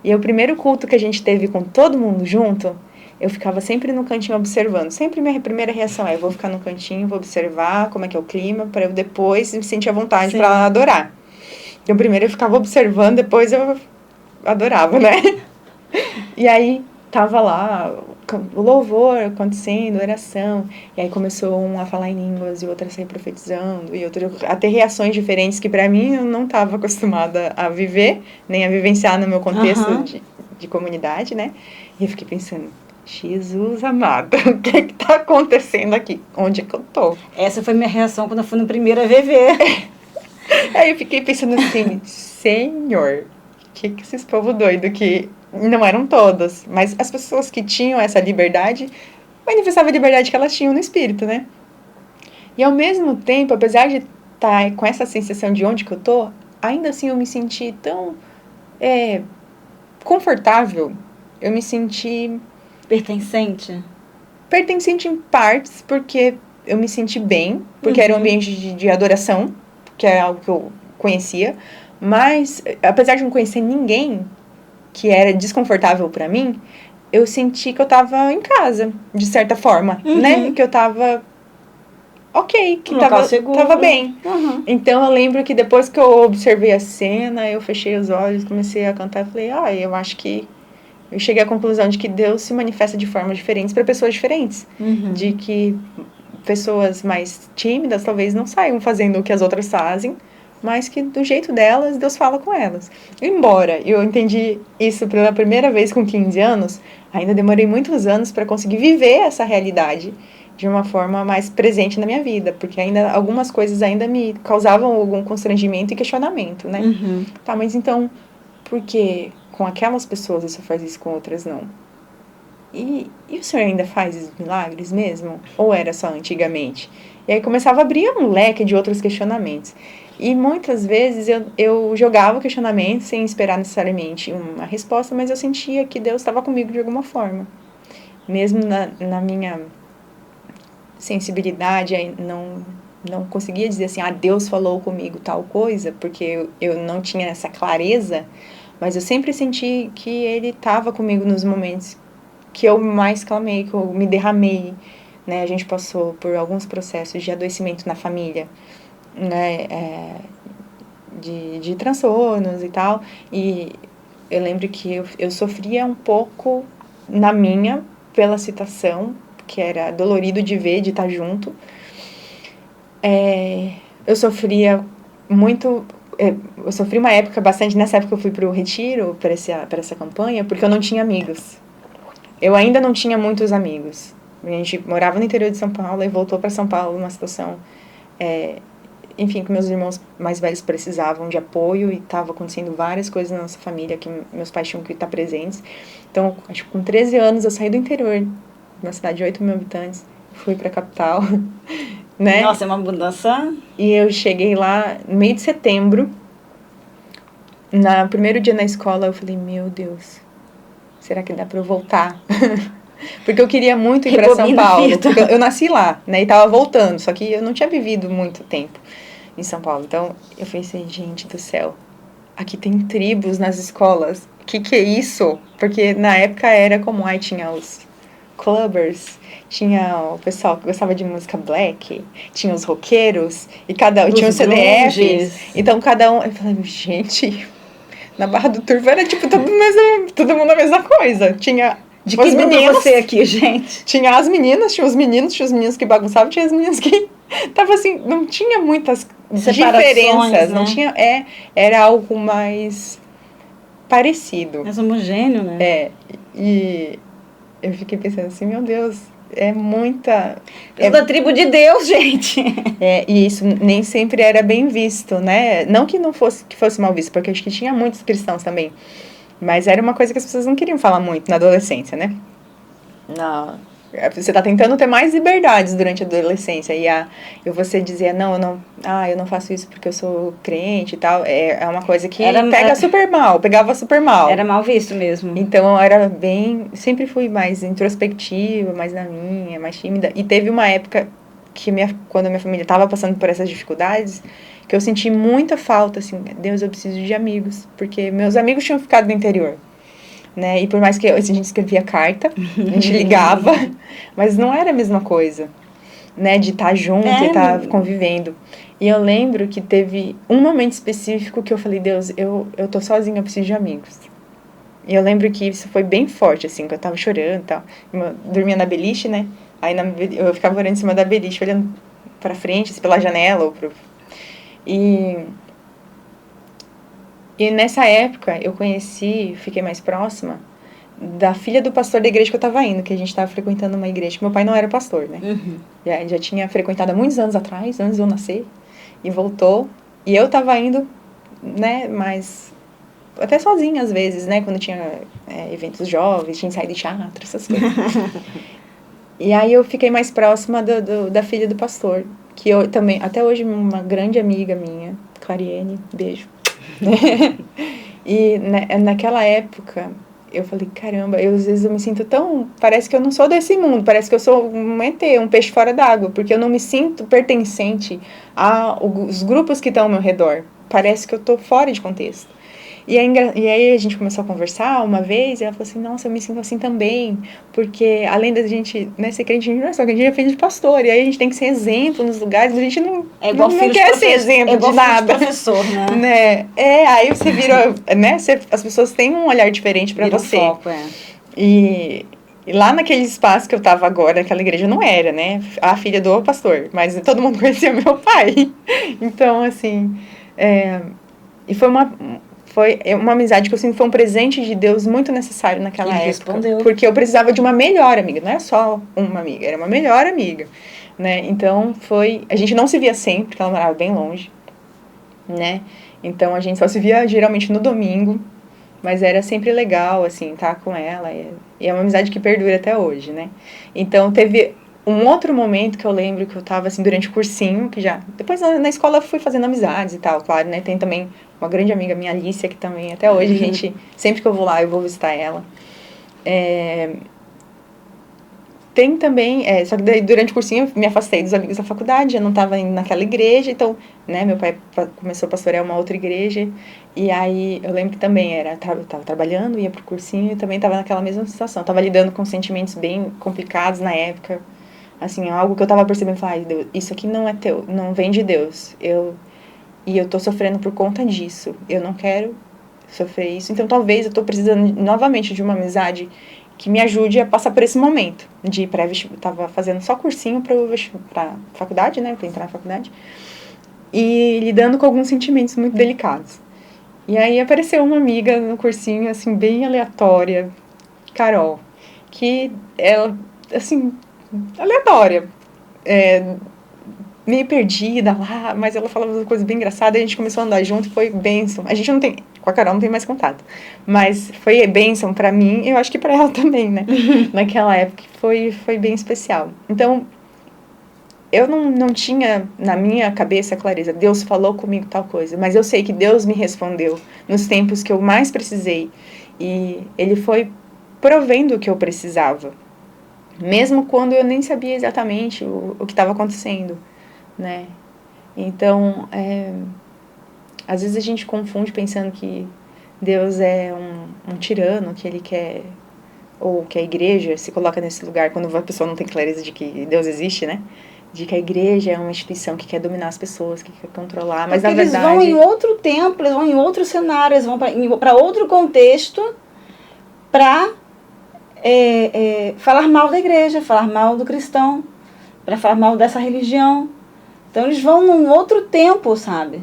E o primeiro culto que a gente teve com todo mundo junto, eu ficava sempre no cantinho observando. Sempre minha primeira reação eu vou ficar no cantinho, vou observar como é que é o clima, para eu depois me sentir à vontade para adorar. Então, primeiro eu ficava observando, depois eu adorava, né? E aí, tava lá o louvor acontecendo, oração, e aí começou um a falar em línguas e outro a sair profetizando, e outro a ter reações diferentes que para mim eu não estava acostumada a viver, nem a vivenciar no meu contexto de comunidade, né? E eu fiquei pensando, Jesus amado, o que é que tá acontecendo aqui? Onde é que eu tô? Essa foi minha reação quando eu fui no primeiro AVV. Aí eu fiquei pensando assim, Senhor, que esses povo doido que... Não eram todas, mas as pessoas que tinham essa liberdade manifestavam a liberdade que elas tinham no espírito, né? E ao mesmo tempo, apesar de estar com essa sensação de onde que eu tô, ainda assim eu me senti tão confortável, eu me senti... Pertencente? Pertencente em partes, porque eu me senti bem, porque era um ambiente de adoração, que é algo que eu conhecia, mas apesar de não conhecer ninguém que era desconfortável para mim, eu senti que eu tava em casa, de certa forma, né? Que eu tava que tava bem. Então, eu lembro que depois que eu observei a cena, eu fechei os olhos, comecei a cantar e falei, eu acho que... Eu cheguei à conclusão de que Deus se manifesta de formas diferentes para pessoas diferentes. De que pessoas mais tímidas talvez não saiam fazendo o que as outras fazem, mas que do jeito delas, Deus fala com elas. Embora eu entendi isso pela primeira vez com 15 anos, ainda demorei muitos anos para conseguir viver essa realidade de uma forma mais presente na minha vida, porque ainda algumas coisas ainda me causavam algum constrangimento e questionamento, né? Tá, mas então, por que com aquelas pessoas você faz isso, com outras não? E o senhor ainda faz esses milagres mesmo? Ou era só antigamente? E aí começava a abrir um leque de outros questionamentos. E muitas vezes eu jogava o questionamento sem esperar necessariamente uma resposta, mas eu sentia que Deus estava comigo de alguma forma. Mesmo na minha sensibilidade, não conseguia dizer assim, Deus falou comigo tal coisa, porque eu não tinha essa clareza, mas eu sempre senti que Ele estava comigo nos momentos que eu mais clamei, que eu me derramei, né? A gente passou por alguns processos de adoecimento na família, né? De transtornos e tal. E eu lembro que eu sofria um pouco na minha, pela situação, que era dolorido de ver, de estar junto. Eu sofria muito... Eu sofri uma época, bastante... Nessa época eu fui para o retiro, para essa campanha, porque eu não tinha amigos. Eu ainda não tinha muitos amigos. A gente morava no interior de São Paulo e voltou para São Paulo numa situação... enfim, que meus irmãos mais velhos precisavam de apoio e estava acontecendo várias coisas na nossa família que meus pais tinham que estar presentes. Então, acho que com 13 anos eu saí do interior, uma cidade de 8 mil habitantes, fui para a capital, né? Nossa, é uma mudança. E eu cheguei lá no meio de setembro, no primeiro dia na escola, eu falei, meu Deus, será que dá para eu voltar? Porque eu queria muito ir para São Paulo, porque eu nasci lá, né, e estava voltando, só que eu não tinha vivido muito tempo em São Paulo. Então, eu pensei, gente do céu, aqui tem tribos nas escolas, que é isso? Porque na época era como, aí tinha os clubbers, tinha o pessoal que gostava de música black, tinha os roqueiros, e tinha os CDFs, então cada um, eu falei, gente, na Barra do Turvo era tipo todo mundo a mesma coisa, tinha... De que grupo você aqui, gente? Tinha as meninas, tinha os meninos que bagunçavam, tinha as meninas que... Tava assim, não tinha muitas diferenças, né? Não tinha... Era algo mais parecido. Mais homogêneo, né? E eu fiquei pensando assim, meu Deus, é muita... Da tribo de Deus, gente! E isso nem sempre era bem visto, né? Não que não fosse, que fosse mal visto, porque acho que tinha muitos cristãos também. Mas era uma coisa que as pessoas não queriam falar muito na adolescência, né? Você tá tentando ter mais liberdades durante a adolescência. E você dizer, não, eu não faço isso porque eu sou crente e tal. É uma coisa que pegava super mal. Era mal visto mesmo. Então, eu era sempre fui mais introspectiva, mais na minha, mais tímida. E teve uma época que quando a minha família tava passando por essas dificuldades... que eu senti muita falta, assim, Deus, eu preciso de amigos, porque meus amigos tinham ficado no interior, né, e por mais que a gente escrevia carta, a gente ligava, mas não era a mesma coisa, né, de estar junto e estar convivendo. E eu lembro que teve um momento específico que eu falei, Deus, eu tô sozinha, eu preciso de amigos. E eu lembro que isso foi bem forte, assim, que eu tava chorando e tal, eu dormia na beliche, né, aí eu ficava orando em cima da beliche, olhando pra frente, assim, pela janela, ou E nessa época eu fiquei mais próxima da filha do pastor da igreja que eu estava indo, que a gente estava frequentando uma igreja, que meu pai não era pastor, né? Uhum. Já tinha frequentado há muitos anos atrás, antes de eu nascer, e voltou. E eu estava indo, né, mas até sozinha às vezes, né, quando tinha eventos jovens, tinha ensaio de teatro, essas coisas. E aí eu fiquei mais próxima da filha do pastor, que eu também, até hoje, uma grande amiga minha, Clariene, beijo. E naquela época, eu falei, caramba, às vezes eu me sinto parece que eu não sou desse mundo, parece que eu sou um ET, um peixe fora d'água, porque eu não me sinto pertencente aos grupos que estão ao meu redor. Parece que eu tô fora de contexto. E aí a gente começou a conversar uma vez, e ela falou assim, nossa, eu me sinto assim também, porque além da gente, né, ser crente, a gente não é só que a gente é filho de pastor, e aí a gente tem que ser exemplo nos lugares, a gente não quer ser exemplo de nada. Professor, né? Aí você vira, né, as pessoas têm um olhar diferente para você. Foco, E lá naquele espaço que eu tava agora, naquela igreja, não era, né, a filha do pastor, mas todo mundo conhecia meu pai. Então, assim, e foi uma amizade que eu sinto que foi um presente de Deus muito necessário naquela época. Respondeu. Porque eu precisava de uma melhor amiga. Não era só uma amiga, era uma melhor amiga. Né? Então, a gente não se via sempre, porque ela morava bem longe. Né? Então, a gente só se via geralmente no domingo. Mas era sempre legal, assim, estar com ela. E é uma amizade que perdura até hoje, né? Então, teve um outro momento que eu lembro que eu tava, assim, durante o cursinho, que já... Depois, na escola, eu fui fazendo amizades e tal, claro, né? Tem também uma grande amiga minha, Alicia, que também, até hoje, a gente... Sempre que eu vou lá, eu vou visitar ela. Tem também... só que daí, durante o cursinho, eu me afastei dos amigos da faculdade, eu não tava indo naquela igreja, então, né? Meu pai começou a pastorear uma outra igreja, e aí, eu lembro que também eu tava trabalhando, ia pro cursinho, e também tava naquela mesma situação. Tava lidando com sentimentos bem complicados na época, assim, algo que eu tava percebendo, falar, ai, Deus, isso aqui não é teu, não vem de Deus. E eu tô sofrendo por conta disso. Eu não quero sofrer isso. Então, talvez eu tô precisando novamente de uma amizade que me ajude a passar por esse momento de pré-vestibular. Tava fazendo só cursinho pra faculdade, né? Pra entrar na faculdade. E lidando com alguns sentimentos muito delicados. E aí apareceu uma amiga no cursinho, assim, bem aleatória, Carol, que ela, assim, aleatória, meio perdida lá, mas ela falava uma coisa bem engraçada, e a gente começou a andar junto, foi bênção. A gente não tem, com a Carol não tem mais contato, mas foi bênção pra mim, eu acho que pra ela também, né? Naquela época foi bem especial. Então, eu não tinha na minha cabeça a clareza, Deus falou comigo tal coisa, mas eu sei que Deus me respondeu nos tempos que eu mais precisei, e Ele foi provendo o que eu precisava, mesmo quando eu nem sabia exatamente o que estava acontecendo, né? Então, às vezes a gente confunde pensando que Deus é um tirano, que Ele quer, ou que a igreja se coloca nesse lugar quando a pessoa não tem clareza de que Deus existe, né? De que a igreja é uma instituição que quer dominar as pessoas, que quer controlar, mas Porque na verdade... eles vão em outro tempo, eles vão em outro cenário, eles vão para outro contexto para falar mal da igreja, falar mal do cristão, para falar mal dessa religião. Então eles vão num outro tempo, sabe?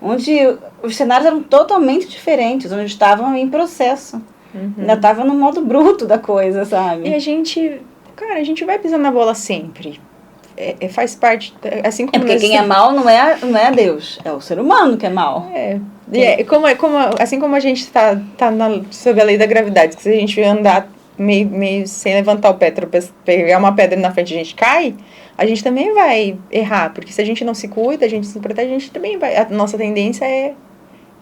Onde os cenários eram totalmente diferentes, onde estavam em processo. Ainda estavam no modo bruto da coisa, sabe? E a gente vai pisando na bola sempre. Faz parte, assim como... Porque quem é mal não é Deus, é o ser humano que é mal. Assim como a gente tá sob a lei da gravidade, que se a gente andar meio sem levantar o pé, pegar uma pedra na frente e a gente cai, a gente também vai errar, porque se a gente não se cuida, a gente se protege, a gente também vai... A nossa tendência é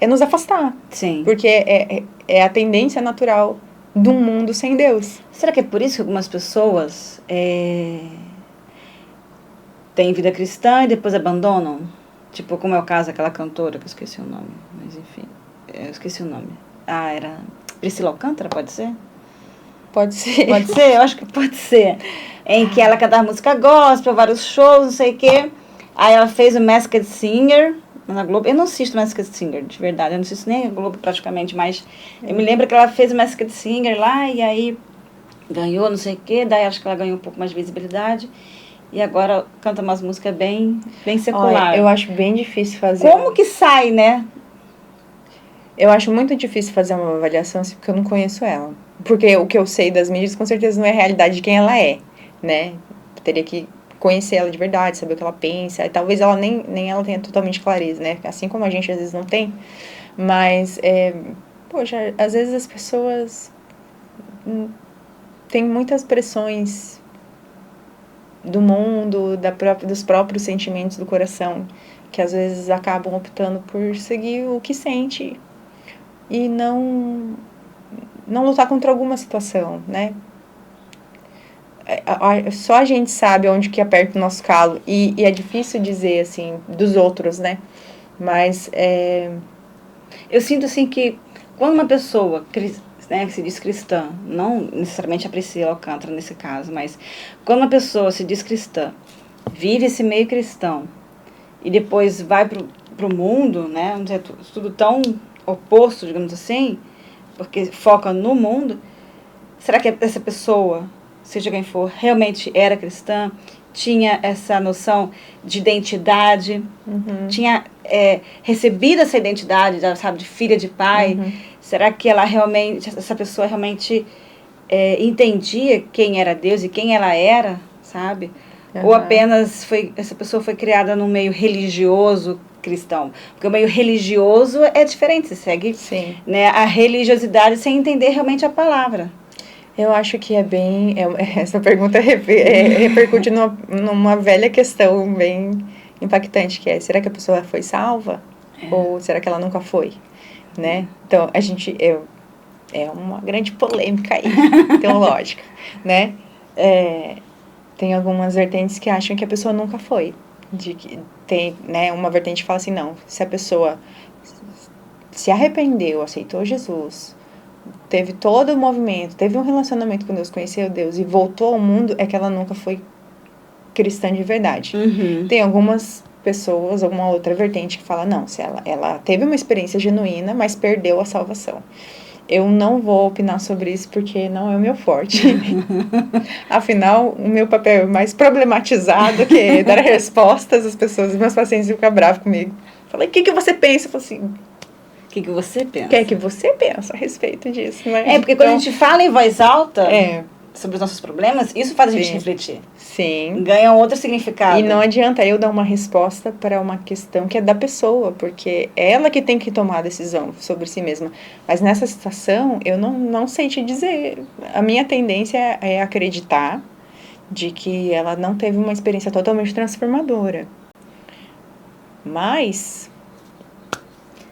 nos afastar. Sim. Porque é a tendência natural do mundo sem Deus. Será que é por isso que algumas pessoas têm vida cristã e depois abandonam? Tipo, como é o caso daquela cantora, que eu esqueci o nome, mas enfim, eu esqueci o nome. Era Priscila Alcântara, pode ser? Pode ser. Pode ser? Eu acho que pode ser. Em que ela cantava música gospel, vários shows, não sei o quê. Aí ela fez o Masked Singer na Globo. Eu não assisto Masked Singer, de verdade. Eu não assisto nem a Globo praticamente, mas eu me lembro que ela fez o Masked Singer lá e aí ganhou, não sei o quê. Daí acho que ela ganhou um pouco mais de visibilidade. E agora canta umas músicas bem secular. Olha, eu acho bem difícil fazer... Como que sai, né? Eu acho muito difícil fazer uma avaliação assim, porque eu não conheço ela. Porque o que eu sei das mídias, com certeza, não é a realidade de quem ela é, né? Eu teria que conhecer ela de verdade, saber o que ela pensa. E talvez ela nem ela tenha totalmente clareza, né? Assim como a gente às vezes não tem. Mas, poxa, às vezes as pessoas têm muitas pressões do mundo, dos próprios sentimentos do coração, que às vezes acabam optando por seguir o que sente e não lutar contra alguma situação, né? Só a gente sabe onde que aperta o nosso calo e é difícil dizer, assim, dos outros, né? Mas eu sinto, assim, que quando uma pessoa... Né, que se diz cristã, não necessariamente a Priscila Alcântara nesse caso, mas quando uma pessoa se diz cristã, vive esse meio cristão e depois vai pro mundo, né, vamos dizer, tudo tão oposto, digamos assim, porque foca no mundo, será que essa pessoa, seja quem for, realmente era cristã, tinha essa noção de identidade, tinha recebido essa identidade, sabe, de filha de pai? Será que essa pessoa realmente entendia quem era Deus e quem ela era, sabe? Ou apenas essa pessoa foi criada num meio religioso cristão? Porque o meio religioso é diferente, você segue, né, a religiosidade sem entender realmente a palavra. Eu acho que essa pergunta repercute numa velha questão bem impactante, que será que a pessoa foi salva? Ou será que ela nunca foi? Né? Então, é uma grande polêmica aí, teológica, né? Tem algumas vertentes que acham que a pessoa nunca foi. Tem, né, uma vertente que fala assim, não, se a pessoa se arrependeu, aceitou Jesus, teve todo o movimento, teve um relacionamento com Deus, conheceu Deus e voltou ao mundo, é que ela nunca foi cristã de verdade. Uhum. Tem algumas pessoas, alguma outra vertente que fala, não, se ela teve uma experiência genuína, mas perdeu a salvação. Eu não vou opinar sobre isso porque não é o meu forte. Afinal, o meu papel é mais problematizado que dar respostas às pessoas. Meus pacientes ficam bravos comigo. Falei, o que você pensa? Eu falei assim, O que você pensa? o que é que você pensa a respeito disso, né? É, porque quando a gente fala em voz alta É, sobre os nossos problemas, isso faz a gente Sim. refletir. sim. Ganha um outro significado. E não adianta eu dar uma resposta para uma questão que é da pessoa, porque é ela que tem que tomar a decisão sobre si mesma. Mas nessa situação, eu não sei te dizer. A minha tendência é acreditar de que ela não teve uma experiência totalmente transformadora. Mas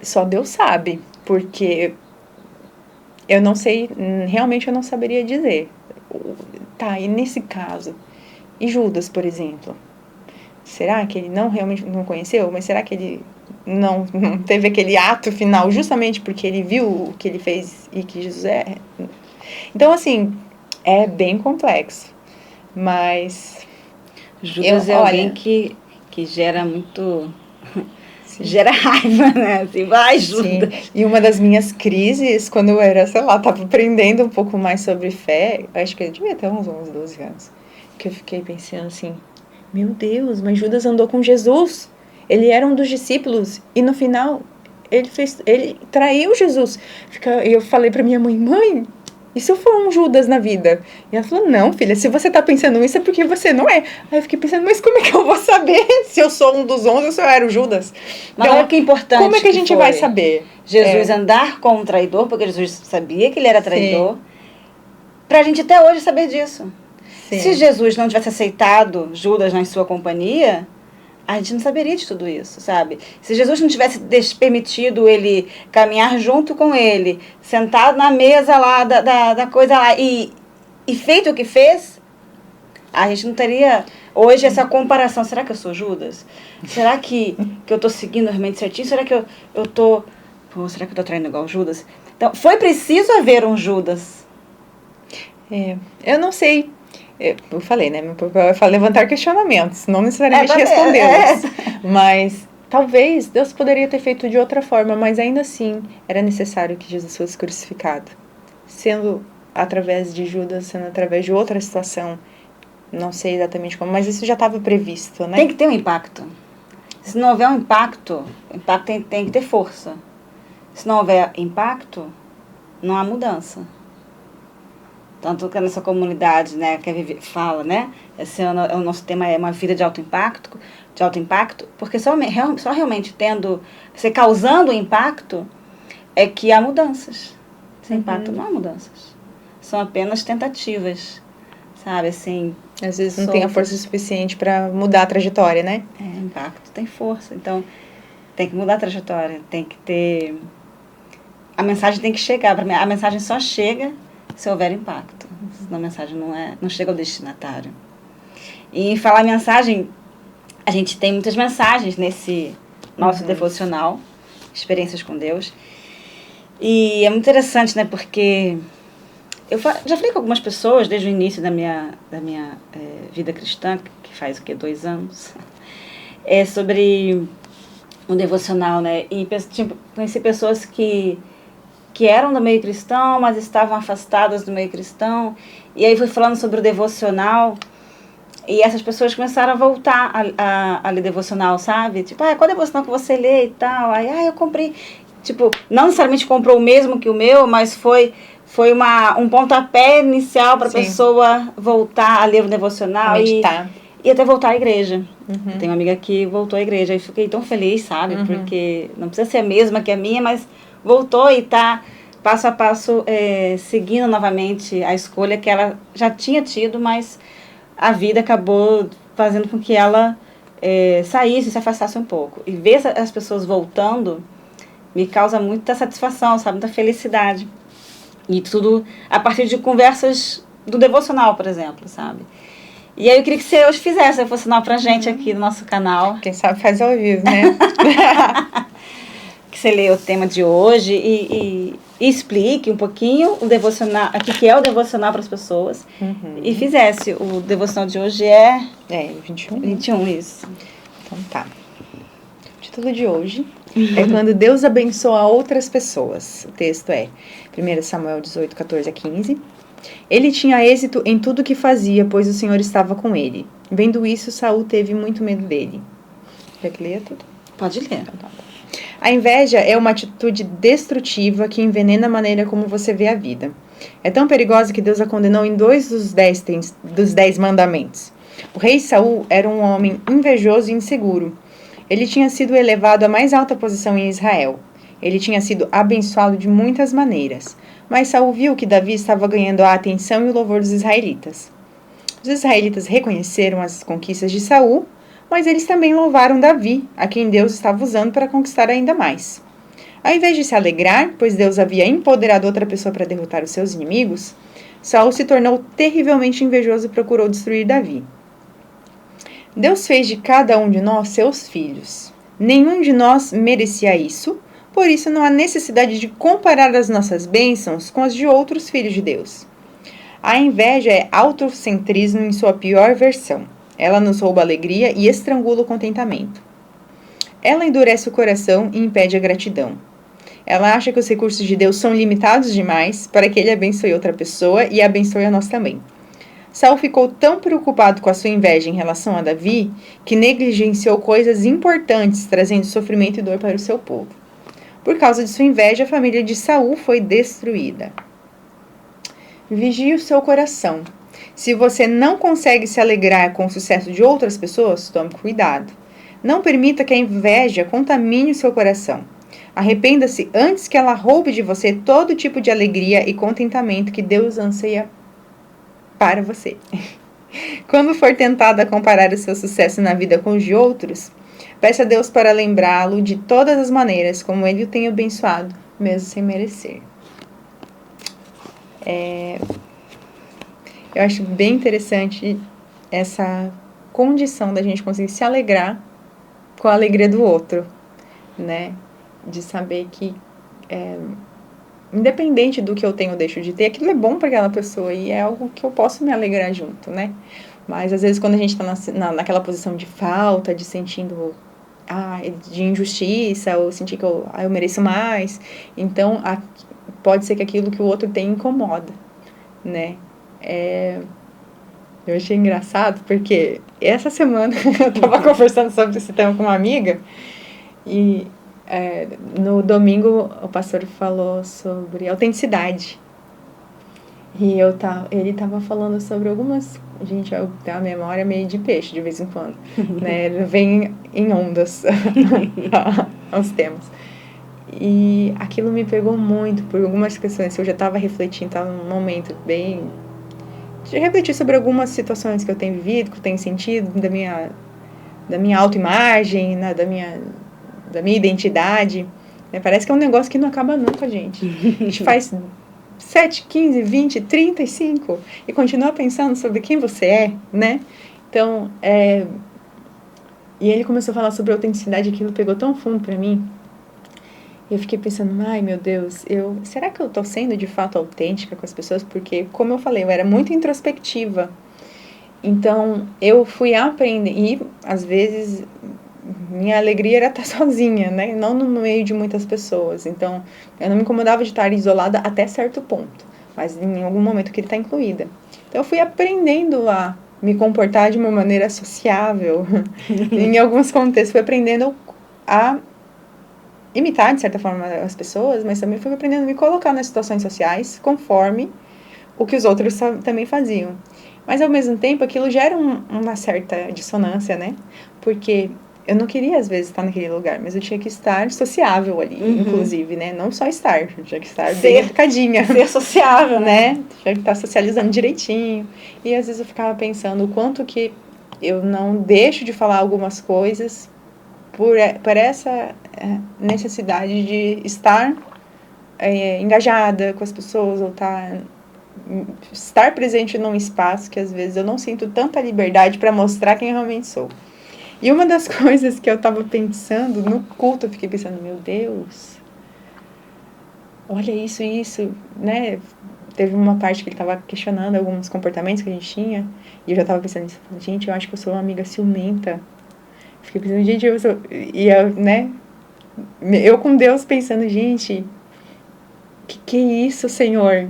só Deus sabe, porque eu não sei, realmente eu não saberia dizer. Tá, e nesse caso, e Judas, por exemplo? Será que ele não realmente não conheceu? Mas será que ele não teve aquele ato final justamente porque ele viu o que ele fez e que Jesus é? Então, assim, é bem complexo. Mas Judas é olha, alguém que gera muito... Gera raiva, né? Assim, vai, Judas. Sim, e uma das minhas crises, quando eu era, sei lá, tava aprendendo um pouco mais sobre fé, acho que eu devia ter uns 11, 12 anos, que eu fiquei pensando assim, meu Deus, mas Judas andou com Jesus, ele era um dos discípulos, e no final, ele traiu Jesus. Eu falei pra minha mãe, e se eu for um Judas na vida? E ela falou, não, filha, se você tá pensando isso é porque você não é. Aí eu fiquei pensando, mas como é que eu vou saber se eu sou um dos 11 ou se eu era o Judas? Mas Então, olha que importante. como é que a gente vai saber? Jesus andar com um traidor, porque Jesus sabia que ele era traidor, pra gente até hoje saber disso. Sim. Se Jesus não tivesse aceitado Judas na sua companhia, a gente não saberia de tudo isso, sabe? Se Jesus não tivesse permitido ele caminhar junto com ele, sentado na mesa lá da coisa lá e feito o que fez, a gente não teria hoje essa comparação. Será que eu sou Judas? Será que eu estou seguindo realmente certinho? Será que eu tô... Pô, será que eu estou traindo igual Judas? Então, foi preciso haver um Judas. Eu não sei. Eu falei, né? Meu papel é levantar questionamentos, não necessariamente respondê-los. Mas talvez Deus poderia ter feito de outra forma, mas ainda assim era necessário que Jesus fosse crucificado. Sendo através de Judas, sendo através de outra situação. Não sei exatamente como, mas isso já estava previsto, né? Tem que ter um impacto. Se não houver um impacto, o impacto tem que ter força. Se não houver impacto, não há mudança. Tanto que nessa comunidade, né, que fala, né, esse ano o nosso tema é uma vida de alto impacto, porque só realmente você causando impacto é que há mudanças. Sem impacto não há mudanças. São apenas tentativas, sabe, assim. Às vezes não tem a força suficiente para mudar a trajetória, né? Impacto tem força, então tem que mudar a trajetória, tem que ter... A mensagem tem que chegar, a mensagem só chega se houver impacto. Senão a mensagem não chega ao destinatário. E em falar mensagem, a gente tem muitas mensagens nesse nosso devocional, Experiências com Deus. E é muito interessante, né, porque eu já falei com algumas pessoas desde o início da minha vida cristã, que faz 2 anos, sobre um devocional, né, e conheci pessoas que eram do meio cristão, mas estavam afastadas do meio cristão. E aí fui falando sobre o devocional. E essas pessoas começaram a voltar a ler devocional, sabe? Tipo, qual devocional que você lê e tal? Aí, eu comprei. Tipo, não necessariamente comprou o mesmo que o meu, mas foi um pontapé inicial para a pessoa voltar a ler o devocional. Meditar. E até voltar à igreja. Tem uma amiga que voltou à igreja. E fiquei tão feliz, sabe? Porque não precisa ser a mesma que a minha, mas... voltou e está passo a passo seguindo novamente a escolha que ela já tinha tido, mas a vida acabou fazendo com que ela saísse, se afastasse um pouco. E ver as pessoas voltando me causa muita satisfação, sabe? Muita felicidade. E tudo a partir de conversas do devocional, por exemplo, sabe? E aí eu queria que você hoje fizesse o devocional pra gente aqui no nosso canal. Quem sabe faz ao vivo, né? que você lê o tema de hoje e explique um pouquinho o devocional, o que é o devocional para as pessoas. E fizesse. O devocional de hoje é 21. 21, isso. Então tá. O título de hoje é Quando Deus Abençoa Outras Pessoas. O texto é 1 Samuel 18, 14 a 15. Ele tinha êxito em tudo que fazia, pois o Senhor estava com ele. Vendo isso, Saul teve muito medo dele. Quer que leia tudo? Pode ler. Então, tá. A inveja é uma atitude destrutiva que envenena a maneira como você vê a vida. É tão perigosa que Deus a condenou em 2 dos 10 mandamentos. O rei Saul era um homem invejoso e inseguro. Ele tinha sido elevado à mais alta posição em Israel. Ele tinha sido abençoado de muitas maneiras. Mas Saul viu que Davi estava ganhando a atenção e o louvor dos israelitas. Os israelitas reconheceram as conquistas de Saul, mas eles também louvaram Davi, a quem Deus estava usando para conquistar ainda mais. Ao invés de se alegrar, pois Deus havia empoderado outra pessoa para derrotar os seus inimigos, Saul se tornou terrivelmente invejoso e procurou destruir Davi. Deus fez de cada um de nós seus filhos. Nenhum de nós merecia isso, por isso não há necessidade de comparar as nossas bênçãos com as de outros filhos de Deus. A inveja é autocentrismo em sua pior versão. Ela nos rouba a alegria e estrangula o contentamento. Ela endurece o coração e impede a gratidão. Ela acha que os recursos de Deus são limitados demais para que ele abençoe outra pessoa e abençoe a nós também. Saul ficou tão preocupado com a sua inveja em relação a Davi que negligenciou coisas importantes, trazendo sofrimento e dor para o seu povo. Por causa de sua inveja, a família de Saul foi destruída. Vigie o seu coração. Se você não consegue se alegrar com o sucesso de outras pessoas, tome cuidado. Não permita que a inveja contamine o seu coração. Arrependa-se antes que ela roube de você todo tipo de alegria e contentamento que Deus anseia para você. Quando for tentada a comparar o seu sucesso na vida com os de outros, peça a Deus para lembrá-lo de todas as maneiras como Ele o tem abençoado, mesmo sem merecer. Eu acho bem interessante essa condição da gente conseguir se alegrar com a alegria do outro, né? De saber que, independente do que eu tenho ou deixo de ter, aquilo é bom para aquela pessoa e é algo que eu posso me alegrar junto, né? Mas, às vezes, quando a gente está naquela posição de falta, de sentindo de injustiça, ou sentir que eu mereço mais, então, pode ser que aquilo que o outro tem incomoda, né? Eu achei engraçado porque essa semana eu estava conversando sobre esse tema com uma amiga e no domingo o pastor falou sobre autenticidade e ele estava falando sobre algumas... Gente, eu tenho a memória meio de peixe de vez em quando, né? Vem em ondas os temas. E aquilo me pegou muito por algumas questões que eu já estava refletindo, estava num momento bem... de refletir sobre algumas situações que eu tenho vivido, que eu tenho sentido, da minha autoimagem, né, da minha identidade. Né? Parece que é um negócio que não acaba nunca, gente. A gente faz 7, 15, 20, 35 e continua pensando sobre quem você é, né? Então, e ele começou a falar sobre autenticidade, aquilo pegou tão fundo pra mim. E eu fiquei pensando, ai meu Deus, será que eu tô sendo de fato autêntica com as pessoas? Porque, como eu falei, eu era muito introspectiva. Então, eu fui aprender, e às vezes minha alegria era estar sozinha, né? Não no meio de muitas pessoas. Então, eu não me incomodava de estar isolada até certo ponto. Mas em algum momento eu queria estar incluída. Então, eu fui aprendendo a me comportar de uma maneira sociável. Em alguns contextos, fui aprendendo a imitar, de certa forma, as pessoas, mas também fui aprendendo a me colocar nas situações sociais conforme o que os outros também faziam. Mas, ao mesmo tempo, aquilo gera uma certa dissonância, né? Porque eu não queria, às vezes, estar naquele lugar, mas eu tinha que estar sociável ali, inclusive, né? Não só estar, eu tinha que estar bem educadinha. Ser sociável, né? Tinha que estar socializando direitinho. E, às vezes, eu ficava pensando o quanto que eu não deixo de falar algumas coisas por essa necessidade de estar engajada com as pessoas, ou estar presente num espaço que às vezes eu não sinto tanta liberdade para mostrar quem eu realmente sou. E uma das coisas que eu estava pensando no culto, eu fiquei pensando, meu Deus, olha isso, né? Teve uma parte que ele estava questionando alguns comportamentos que a gente tinha, e eu já estava pensando nisso, gente, eu acho que eu sou uma amiga ciumenta. Fiquei pensando, gente, eu sou... E eu, né? Eu com Deus pensando, gente, que é isso, Senhor?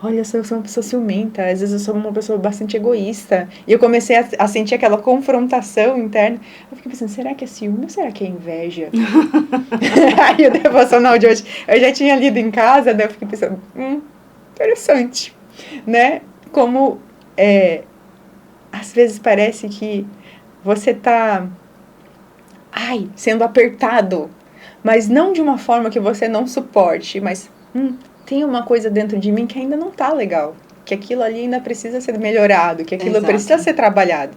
Olha, eu sou uma pessoa ciumenta, às vezes eu sou uma pessoa bastante egoísta. E eu comecei a sentir aquela confrontação interna. Eu fiquei pensando, será que é ciúme ou será que é inveja? Aí o devocional de hoje, eu já tinha lido em casa, daí eu fiquei pensando, interessante, né? Como, às vezes parece que você tá, sendo apertado, mas não de uma forma que você não suporte, mas tem uma coisa dentro de mim que ainda não tá legal, que aquilo ali ainda precisa ser melhorado, que aquilo precisa ser trabalhado.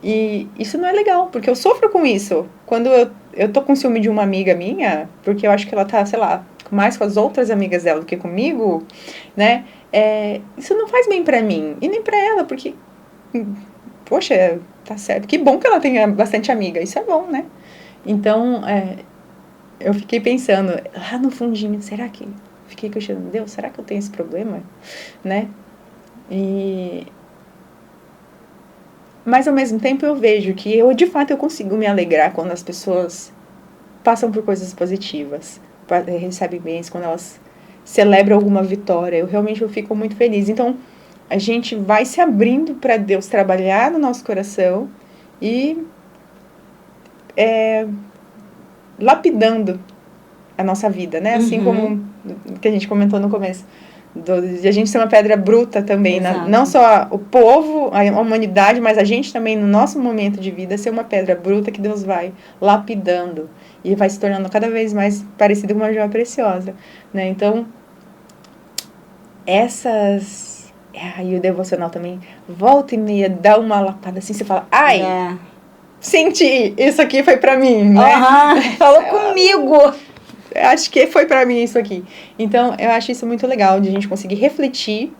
E isso não é legal, porque eu sofro com isso. Quando eu tô com ciúme de uma amiga minha, porque eu acho que ela tá, sei lá, mais com as outras amigas dela do que comigo, né? Isso não faz bem pra mim, e nem pra ela, porque, poxa, tá certo. Que bom que ela tenha bastante amiga, isso é bom, né? Então, eu fiquei pensando, lá no fundinho, será que... Fiquei questionando, Deus, será que eu tenho esse problema? Né? Mas, ao mesmo tempo, eu vejo que de fato, eu consigo me alegrar quando as pessoas passam por coisas positivas, recebem bens, quando elas celebram alguma vitória. Eu fico muito feliz. Então, a gente vai se abrindo para Deus trabalhar no nosso coração e lapidando a nossa vida, né? Assim como que a gente comentou no começo. De a gente ser uma pedra bruta também, não só o povo, a humanidade, mas a gente também, no nosso momento de vida, ser uma pedra bruta que Deus vai lapidando e vai se tornando cada vez mais parecida com uma joia preciosa, né? Então, e o devocional também, volta e meia, dá uma lapada assim, você fala, senti, isso aqui foi pra mim, né? Falou comigo! Acho que foi pra mim isso aqui. Então, eu acho isso muito legal, de a gente conseguir refletir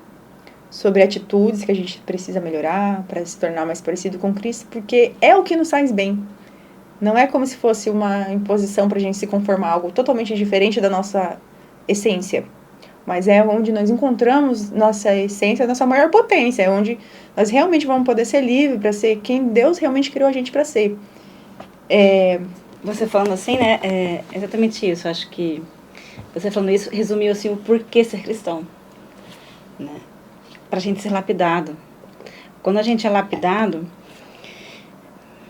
sobre atitudes que a gente precisa melhorar para se tornar mais parecido com Cristo, porque é o que nos faz bem. Não é como se fosse uma imposição pra gente se conformar a algo totalmente diferente da nossa essência. Mas é onde nós encontramos nossa essência, nossa maior potência. É onde nós realmente vamos poder ser livres para ser quem Deus realmente criou a gente para ser. Você falando assim, né? É exatamente isso. Acho que você falando isso resumiu assim o porquê ser cristão, né? Pra gente ser lapidado. Quando a gente é lapidado,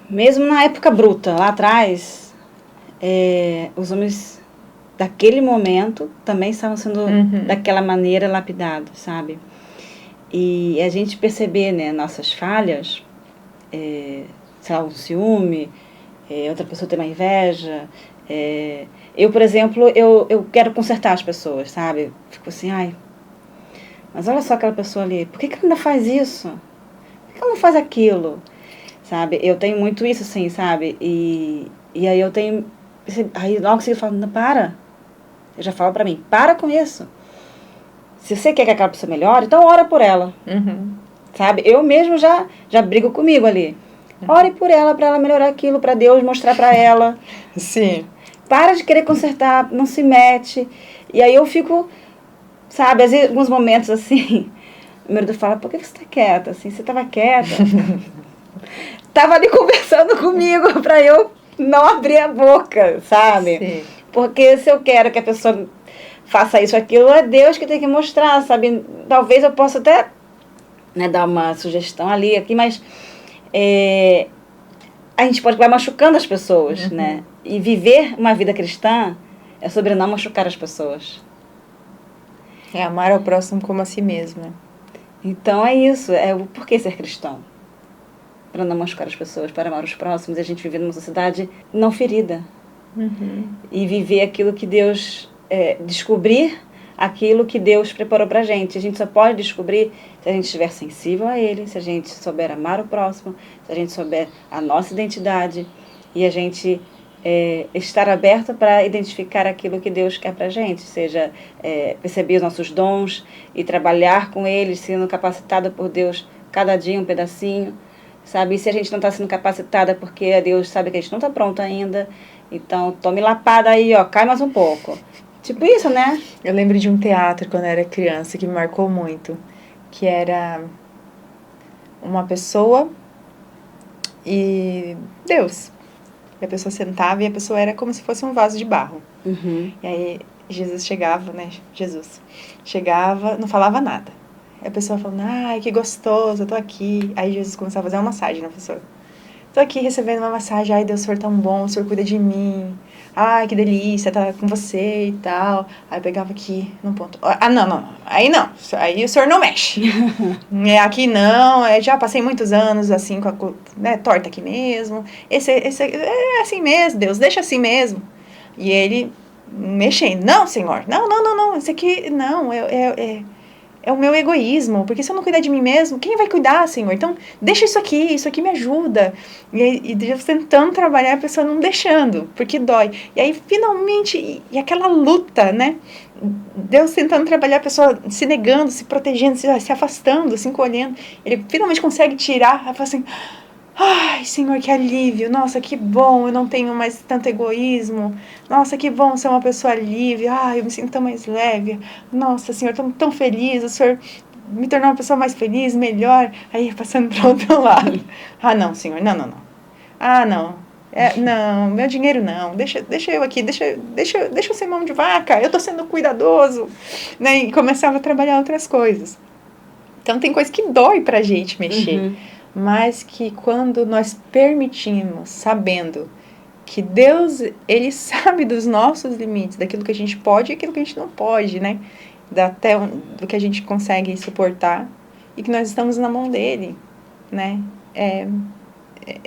mesmo na época bruta, lá atrás, os homens daquele momento também estavam sendo daquela maneira lapidados, sabe? E a gente perceber, né, nossas falhas, sei lá, um ciúme, outra pessoa tem uma inveja. Eu, por exemplo, eu quero consertar as pessoas, sabe? Fico assim, mas olha só aquela pessoa ali, por que ela ainda faz isso? Por que ela não faz aquilo? Sabe? Eu tenho muito isso, assim, sabe? E aí eu tenho... Aí logo que eu falo, não, para. Eu já falo pra mim, para com isso. Se você quer que aquela pessoa melhore, então ora por ela. Sabe? Eu mesmo já brigo comigo ali. Ore por ela, para ela melhorar aquilo, para Deus mostrar para ela. Sim. Para de querer consertar, não se mete. E aí eu fico, sabe, às vezes, alguns momentos assim, o meu marido fala, por que você tá quieta? Assim, você tava quieta? Tava ali conversando comigo para eu não abrir a boca, sabe? Sim. Porque se eu quero que a pessoa faça isso, aquilo, é Deus que tem que mostrar, sabe? Talvez eu possa até, né, dar uma sugestão ali, aqui, mas a gente pode vai machucando as pessoas, né? E viver uma vida cristã é sobre não machucar as pessoas. É amar ao próximo como a si mesmo, né? Então é isso, é o porquê ser cristão. Para não machucar as pessoas, para amar os próximos, e a gente viver numa sociedade não ferida. E viver aquilo que Deus... descobrir aquilo que Deus preparou pra gente. A gente só pode descobrir se a gente estiver sensível a Ele, se a gente souber amar o próximo, se a gente souber a nossa identidade e a gente estar aberto para identificar aquilo que Deus quer pra gente, seja perceber os nossos dons e trabalhar com eles, sendo capacitado por Deus cada dia um pedacinho, sabe? E se a gente não está sendo capacitada porque Deus sabe que a gente não está pronto ainda, então tome lapada aí, ó, cai mais um pouco. Tipo isso, né? Eu lembro de um teatro quando eu era criança que me marcou muito, que era uma pessoa e Deus. E a pessoa sentava e a pessoa era como se fosse um vaso de barro. Uhum. E aí Jesus chegava, né? Jesus chegava, não falava nada. Aí a pessoa falando, ai, que gostoso, eu tô aqui. Aí Jesus começava a fazer uma massagem na pessoa. Tô aqui recebendo uma massagem, ai, Deus, o Senhor tão bom, o Senhor cuida de mim. Ai, que delícia, tá com você e tal. Aí eu pegava aqui, num ponto. Ah, não. Aí o Senhor não mexe. Aqui não, já passei muitos anos assim, né, torta aqui mesmo. Esse é assim mesmo, Deus, deixa assim mesmo. E ele mexendo, não, Senhor, não, esse aqui, não, é o meu egoísmo, porque se eu não cuidar de mim mesmo, quem vai cuidar, Senhor? Então, deixa isso aqui me ajuda. E Deus tentando trabalhar, a pessoa não deixando, porque dói. E aí, finalmente, e aquela luta, né? Deus tentando trabalhar, a pessoa se negando, se protegendo, se afastando, se encolhendo. Ele finalmente consegue tirar, ela fala assim, ai, Senhor, que alívio, nossa, que bom, eu não tenho mais tanto egoísmo, nossa, que bom ser uma pessoa livre, ai, eu me sinto tão mais leve, nossa, Senhor, estou tão feliz, o Senhor me tornou uma pessoa mais feliz, melhor, aí passando para o outro lado, ah, não, Senhor, não, ah, não, não, meu dinheiro não, deixa eu aqui, deixa eu ser mão de vaca, eu estou sendo cuidadoso, né, e começava a trabalhar outras coisas. Então tem coisa que dói pra gente mexer. Uhum. Mas que quando nós permitimos, sabendo que Deus, Ele sabe dos nossos limites, daquilo que a gente pode e aquilo que a gente não pode, né? Do que a gente consegue suportar e que nós estamos na mão dEle, né?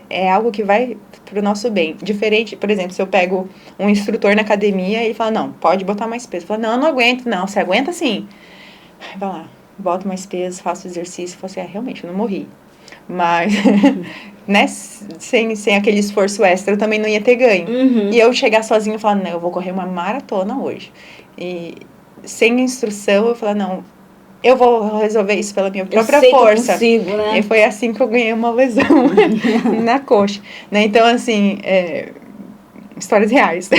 É algo que vai pro nosso bem. Diferente, por exemplo, se eu pego um instrutor na academia e ele fala, não, pode botar mais peso. Eu falo, não aguento. Não, você aguenta sim. Vai lá, boto mais peso, faço exercício. Eu falo assim, realmente, eu não morri. Mas, né, sem aquele esforço extra, eu também não ia ter ganho. Uhum. E eu chegar sozinha e falar, não, eu vou correr uma maratona hoje. E sem instrução, eu falar, não, eu vou resolver isso pela minha própria força. Eu sei que eu consigo, né? E foi assim que eu ganhei uma lesão na coxa. Né? Então, assim, histórias reais.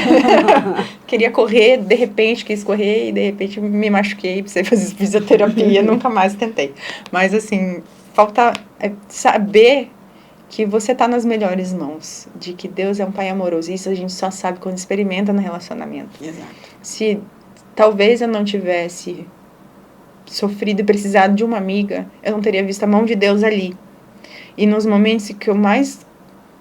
Queria correr, de repente quis correr e de repente me machuquei, precisei fazer fisioterapia, nunca mais tentei. Mas, assim, falta saber que você está nas melhores mãos, de que Deus é um pai amoroso. Isso a gente só sabe quando experimenta no relacionamento. Exato. Se talvez eu não tivesse sofrido e precisado de uma amiga, eu não teria visto a mão de Deus ali. E nos momentos que eu mais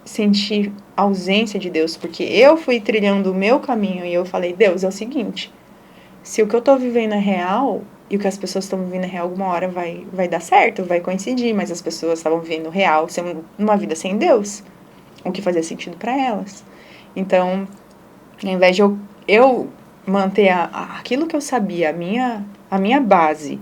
senti a ausência de Deus, porque eu fui trilhando o meu caminho e eu falei, Deus, é o seguinte, se o que eu estou vivendo é real e o que as pessoas estão vivendo é real, alguma hora vai dar certo, vai coincidir, mas as pessoas estavam vivendo real, uma vida sem Deus, o que fazia sentido para elas. Então, ao invés de eu manter aquilo que eu sabia, a minha base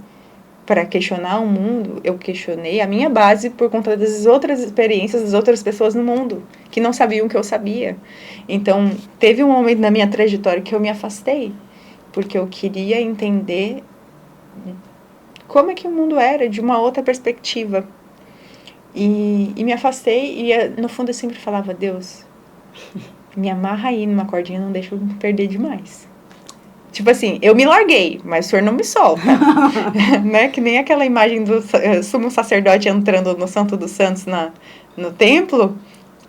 para questionar o mundo, eu questionei a minha base por conta das outras experiências das outras pessoas no mundo, que não sabiam o que eu sabia. Então, teve um momento na minha trajetória que eu me afastei, porque eu queria entender como é que o mundo era, de uma outra perspectiva. E me afastei, e no fundo eu sempre falava, Deus, me amarra aí numa cordinha, não deixa eu me perder demais. Tipo assim, eu me larguei, mas o Senhor não me solta. Né? Que nem aquela imagem do sumo sacerdote entrando no Santo dos Santos no templo,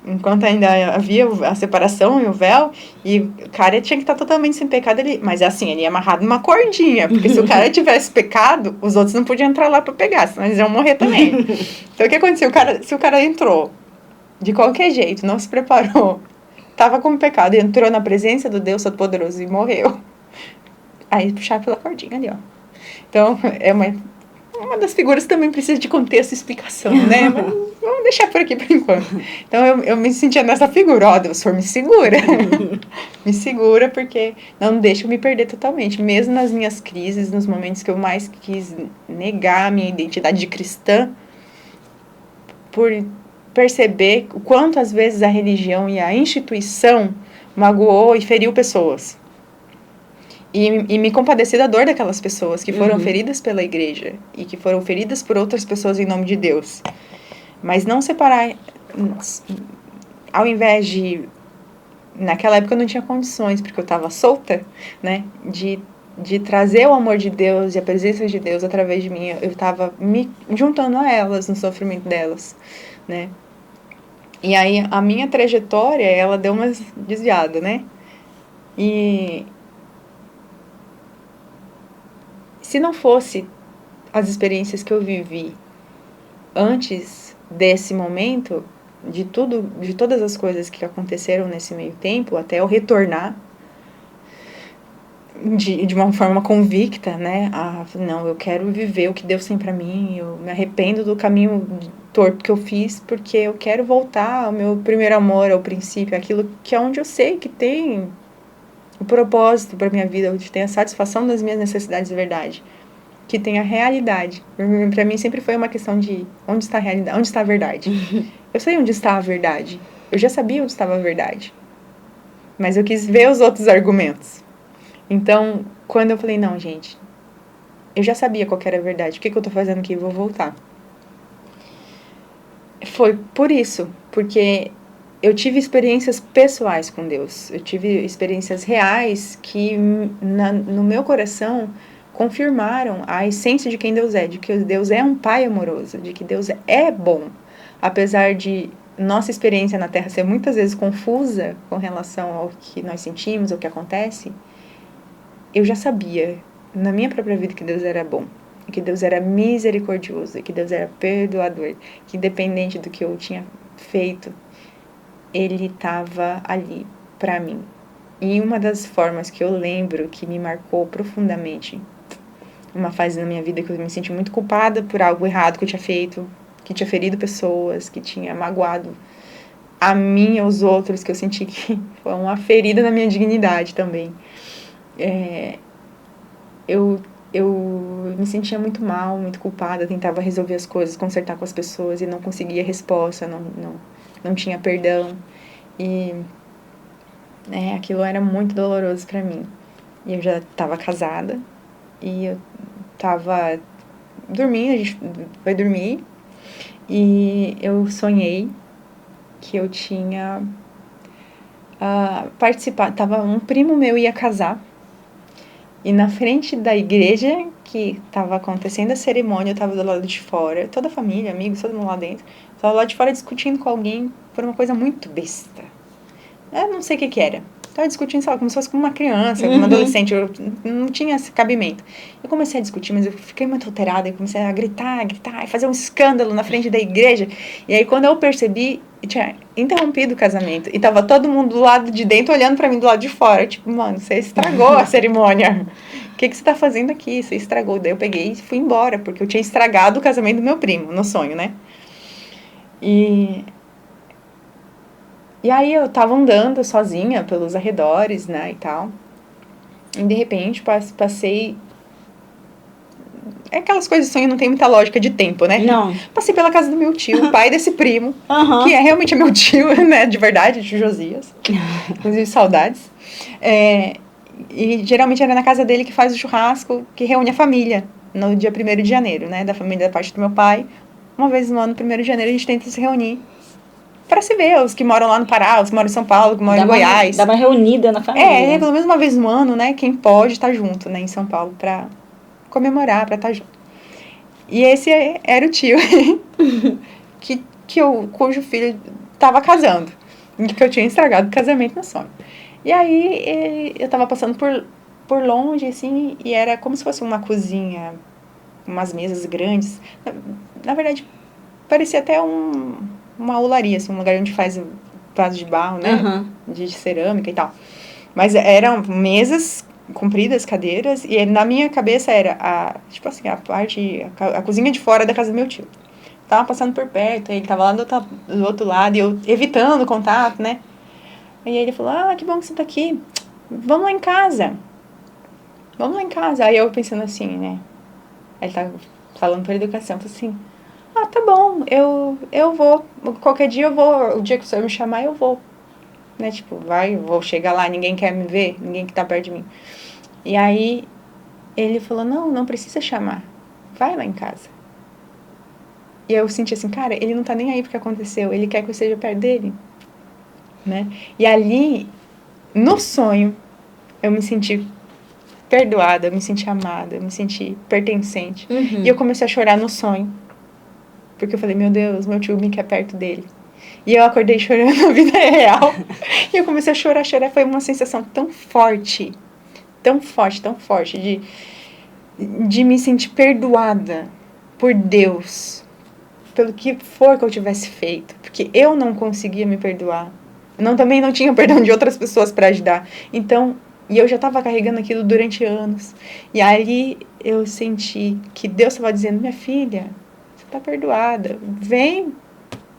enquanto ainda havia a separação e o véu, e o cara tinha que estar totalmente sem pecado ali. Mas assim, ele ia amarrado numa cordinha, porque se o cara tivesse pecado, os outros não podiam entrar lá para pegar, senão eles iam morrer também. Então o que aconteceu? Se o cara entrou de qualquer jeito, não se preparou, estava com pecado, entrou na presença do Deus Todo-Poderoso e morreu. Aí puxar pela cordinha ali, ó. Então, uma das figuras que também precisa de contexto e explicação, né? Mas vamos deixar por aqui por enquanto. Então, eu me sentia nessa figura. Ó, Deus, Senhor, me segura. Me segura, porque não deixa eu me perder totalmente. Mesmo nas minhas crises, nos momentos que eu mais quis negar a minha identidade de cristã, por perceber o quanto, às vezes, a religião e a instituição magoou e feriu pessoas. E me compadeci da dor daquelas pessoas que foram feridas pela igreja e que foram feridas por outras pessoas em nome de Deus. Mas não separar, ao invés de... Naquela época eu não tinha condições, porque eu estava solta, né? De trazer o amor de Deus e a presença de Deus através de mim. Eu estava me juntando a elas no sofrimento delas, né? E aí a minha trajetória, ela deu uma desviada, né? E se não fosse as experiências que eu vivi antes desse momento, de todas as coisas que aconteceram nesse meio tempo, até eu retornar de uma forma convicta, né? Não, eu quero viver o que Deus tem pra mim, eu me arrependo do caminho torto que eu fiz, porque eu quero voltar ao meu primeiro amor, ao princípio, aquilo que é onde eu sei que tem o propósito pra minha vida, onde tem a satisfação das minhas necessidades de verdade, que tem a realidade. Pra mim sempre foi uma questão de onde está a realidade, onde está a verdade. Eu sei onde está a verdade, eu já sabia onde estava a verdade, mas eu quis ver os outros argumentos. Então, quando eu falei, não, gente, eu já sabia qual que era a verdade, o que eu tô fazendo aqui? Eu vou voltar. Foi por isso, porque eu tive experiências pessoais com Deus, eu tive experiências reais que no meu coração confirmaram a essência de quem Deus é, de que Deus é um pai amoroso, de que Deus é bom, apesar de nossa experiência na Terra ser muitas vezes confusa com relação ao que nós sentimos, ao que acontece. Eu já sabia, na minha própria vida, que Deus era bom, que Deus era misericordioso, que Deus era perdoador, que independente do que eu tinha feito, Ele estava ali para mim. E uma das formas que eu lembro que me marcou profundamente, uma fase na minha vida que eu me senti muito culpada por algo errado que eu tinha feito, que tinha ferido pessoas, que tinha magoado a mim e aos outros, que eu senti que foi uma ferida na minha dignidade também. Eu me sentia muito mal, muito culpada, tentava resolver as coisas, consertar com as pessoas e não conseguia resposta, não tinha perdão. E aquilo era muito doloroso para mim. E eu já estava casada e eu estava dormindo, a gente foi dormir e eu sonhei que eu tinha participado, um primo meu ia casar. E na frente da igreja que estava acontecendo a cerimônia, eu estava do lado de fora, toda a família, amigos, todo mundo lá dentro. Estava lá de fora discutindo com alguém por uma coisa muito besta. Eu não sei o que era. Estava discutindo, sabe, como se fosse com uma criança, com uma adolescente. Eu não tinha esse cabimento. Eu comecei a discutir, mas eu fiquei muito alterada. Eu comecei a gritar, e fazer um escândalo na frente da igreja. E aí, quando eu percebi, eu tinha interrompido o casamento. E tava todo mundo do lado de dentro olhando pra mim do lado de fora. Tipo, mano, você estragou a cerimônia. O que você tá fazendo aqui? Você estragou. Daí eu peguei e fui embora, porque eu tinha estragado o casamento do meu primo, no sonho, né? E aí eu tava andando sozinha pelos arredores, né, e tal. E de repente passei... Aquelas coisas de sonho não tem muita lógica de tempo, né? Não. Passei pela casa do meu tio, pai desse primo, que é realmente meu tio, né, de verdade, tio Josias. Inclusive, saudades. E geralmente era na casa dele que faz o churrasco, que reúne a família, no dia 1º de janeiro, né, da família da parte do meu pai. Uma vez no ano, 1º de janeiro, a gente tenta se reunir para se ver, os que moram lá no Pará, os que moram em São Paulo, que moram em Goiás. Dá uma reunida na família. Pelo menos uma vez no ano, né? Quem pode estar junto, né? Em São Paulo, para comemorar, para estar junto. E esse era o tio cujo filho estava casando. Que eu tinha estragado o casamento no sonho. E aí, eu estava passando por longe, assim, e era como se fosse uma cozinha, umas mesas grandes. Na verdade, parecia até uma olaria, assim, um lugar onde faz vaso de barro, né? De cerâmica e tal. Mas eram mesas compridas, cadeiras, e na minha cabeça era a cozinha de fora da casa do meu tio. Tava passando por perto, ele tava lá do outro lado, e eu evitando o contato, né? Aí ele falou, que bom que você tá aqui, vamos lá em casa. Aí eu pensando assim, né? Ele tava falando por educação, eu falei assim, tá bom, eu vou, qualquer dia eu vou, o dia que o senhor me chamar eu vou, né, tipo, vou chegar lá, ninguém quer me ver, ninguém que tá perto de mim. E aí, ele falou, não precisa chamar, vai lá em casa. E eu senti assim, cara, ele não tá nem aí porque aconteceu, ele quer que eu esteja perto dele, né? E ali, no sonho, eu me senti perdoada, eu me senti amada, eu me senti pertencente. E eu comecei a chorar no sonho. Porque eu falei, meu Deus, meu tio me quer perto dele. E eu acordei chorando na vida real. E eu comecei a chorar. Foi uma sensação tão forte, de me sentir perdoada por Deus, pelo que for que eu tivesse feito. Porque eu não conseguia me perdoar. Também não tinha perdão de outras pessoas para ajudar. Então, e eu já estava carregando aquilo durante anos. E aí eu senti que Deus estava dizendo, minha filha, você está perdoada. Vem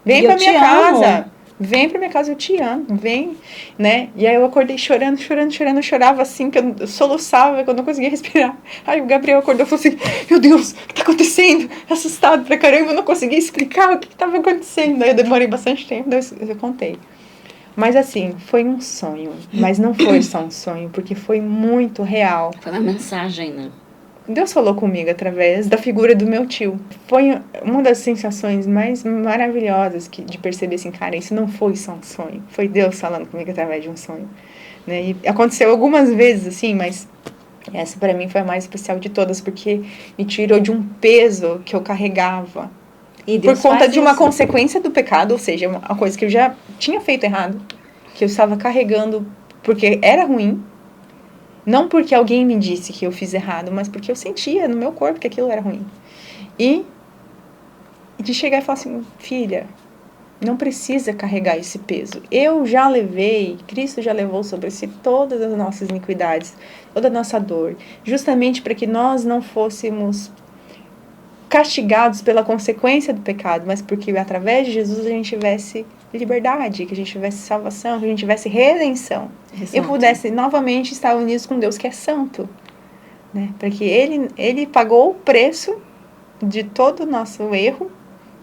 para minha casa. Vem pra minha casa, eu te amo, vem, né? E aí eu acordei chorando, eu chorava assim, que eu soluçava, que eu não conseguia respirar. Aí o Gabriel acordou e falou assim, meu Deus, o que tá acontecendo? Assustado pra caramba, eu não conseguia explicar o que tava acontecendo. Aí eu demorei bastante tempo, daí eu contei. Mas assim, foi um sonho, mas não foi só um sonho, porque foi muito real. Foi uma mensagem, né? Deus falou comigo através da figura do meu tio. Foi uma das sensações mais maravilhosas de perceber assim, cara, isso não foi só um sonho. Foi Deus falando comigo através de um sonho. Né? E aconteceu algumas vezes, assim, mas essa para mim foi a mais especial de todas, porque me tirou de um peso que eu carregava. E Deus por conta de uma consequência do pecado, ou seja, uma coisa que eu já tinha feito errado, que eu estava carregando porque era ruim. Não porque alguém me disse que eu fiz errado, mas porque eu sentia no meu corpo que aquilo era ruim. E de chegar e falar assim, filha, não precisa carregar esse peso. Eu já levei, Cristo já levou sobre si todas as nossas iniquidades, toda a nossa dor, justamente para que nós não fôssemos castigados pela consequência do pecado, mas porque através de Jesus a gente tivesse liberdade, que a gente tivesse salvação, que a gente tivesse redenção. Exato. E pudesse novamente estar unidos com Deus que é santo, né? Para que ele pagou o preço de todo o nosso erro,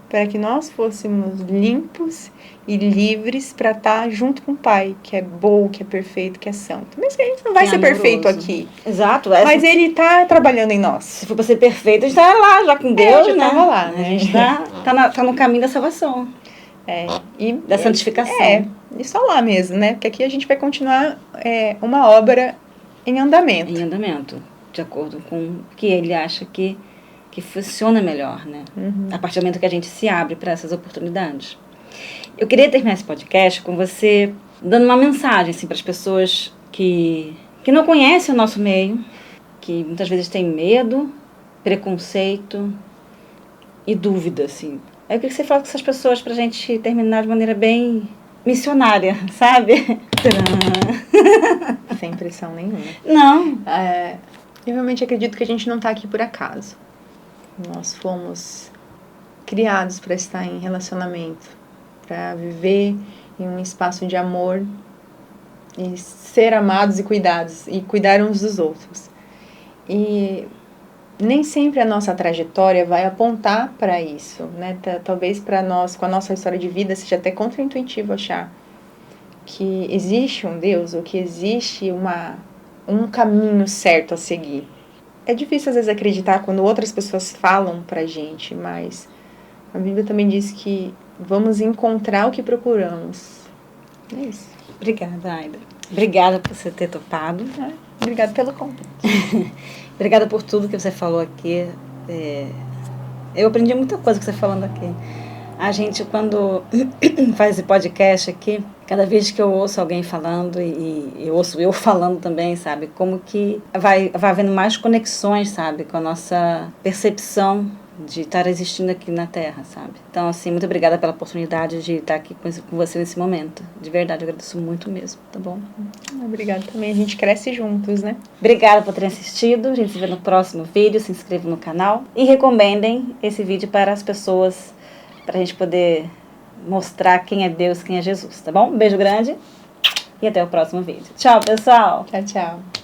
para que nós fôssemos limpos e livres para estar junto com o Pai, que é bom, que é perfeito, que é santo. Mas a gente não vai ser amoroso. Perfeito aqui. Exato. Mas Ele está trabalhando em nós. Se for para ser perfeito, a gente está lá já com Deus, já né? Estava lá, né? A gente tá no caminho da salvação. Da santificação. E só lá mesmo, né? Porque aqui a gente vai continuar uma obra em andamento. Em andamento, de acordo com o que ele acha que funciona melhor, né? A partir do momento que a gente se abre para essas oportunidades. Eu queria terminar esse podcast com você dando uma mensagem assim, para as pessoas que não conhecem o nosso meio, que muitas vezes têm medo, preconceito e dúvida, assim. Aí eu queria que você falasse com essas pessoas para a gente terminar de maneira bem missionária, sabe? Sem pressão nenhuma. Não. Eu realmente acredito que a gente não está aqui por acaso. Nós fomos criados para estar em relacionamento, para viver em um espaço de amor e ser amados e cuidados, e cuidar uns dos outros. E nem sempre a nossa trajetória vai apontar para isso, né? Talvez para nós, com a nossa história de vida, seja até contraintuitivo achar que existe um Deus ou que existe um caminho certo a seguir. É difícil às vezes acreditar quando outras pessoas falam pra gente, mas a Bíblia também diz que vamos encontrar o que procuramos. É isso. Obrigada, Aida. Obrigada por você ter topado. Obrigada pelo convite. Obrigada por tudo que você falou aqui. Eu aprendi muita coisa que você falando aqui. A gente, quando faz esse podcast aqui, cada vez que eu ouço alguém falando e eu ouço eu falando também, sabe? Como que vai havendo mais conexões, sabe? Com a nossa percepção de estar existindo aqui na Terra, sabe? Então, assim, muito obrigada pela oportunidade de estar aqui com você nesse momento. De verdade, eu agradeço muito mesmo, tá bom? Obrigada também. A gente cresce juntos, né? Obrigada por terem assistido. A gente se vê no próximo vídeo. Se inscrevam no canal e recomendem esse vídeo para as pessoas, para a gente poder mostrar quem é Deus, quem é Jesus, tá bom? Um beijo grande e até o próximo vídeo. Tchau, pessoal! Tchau, tchau!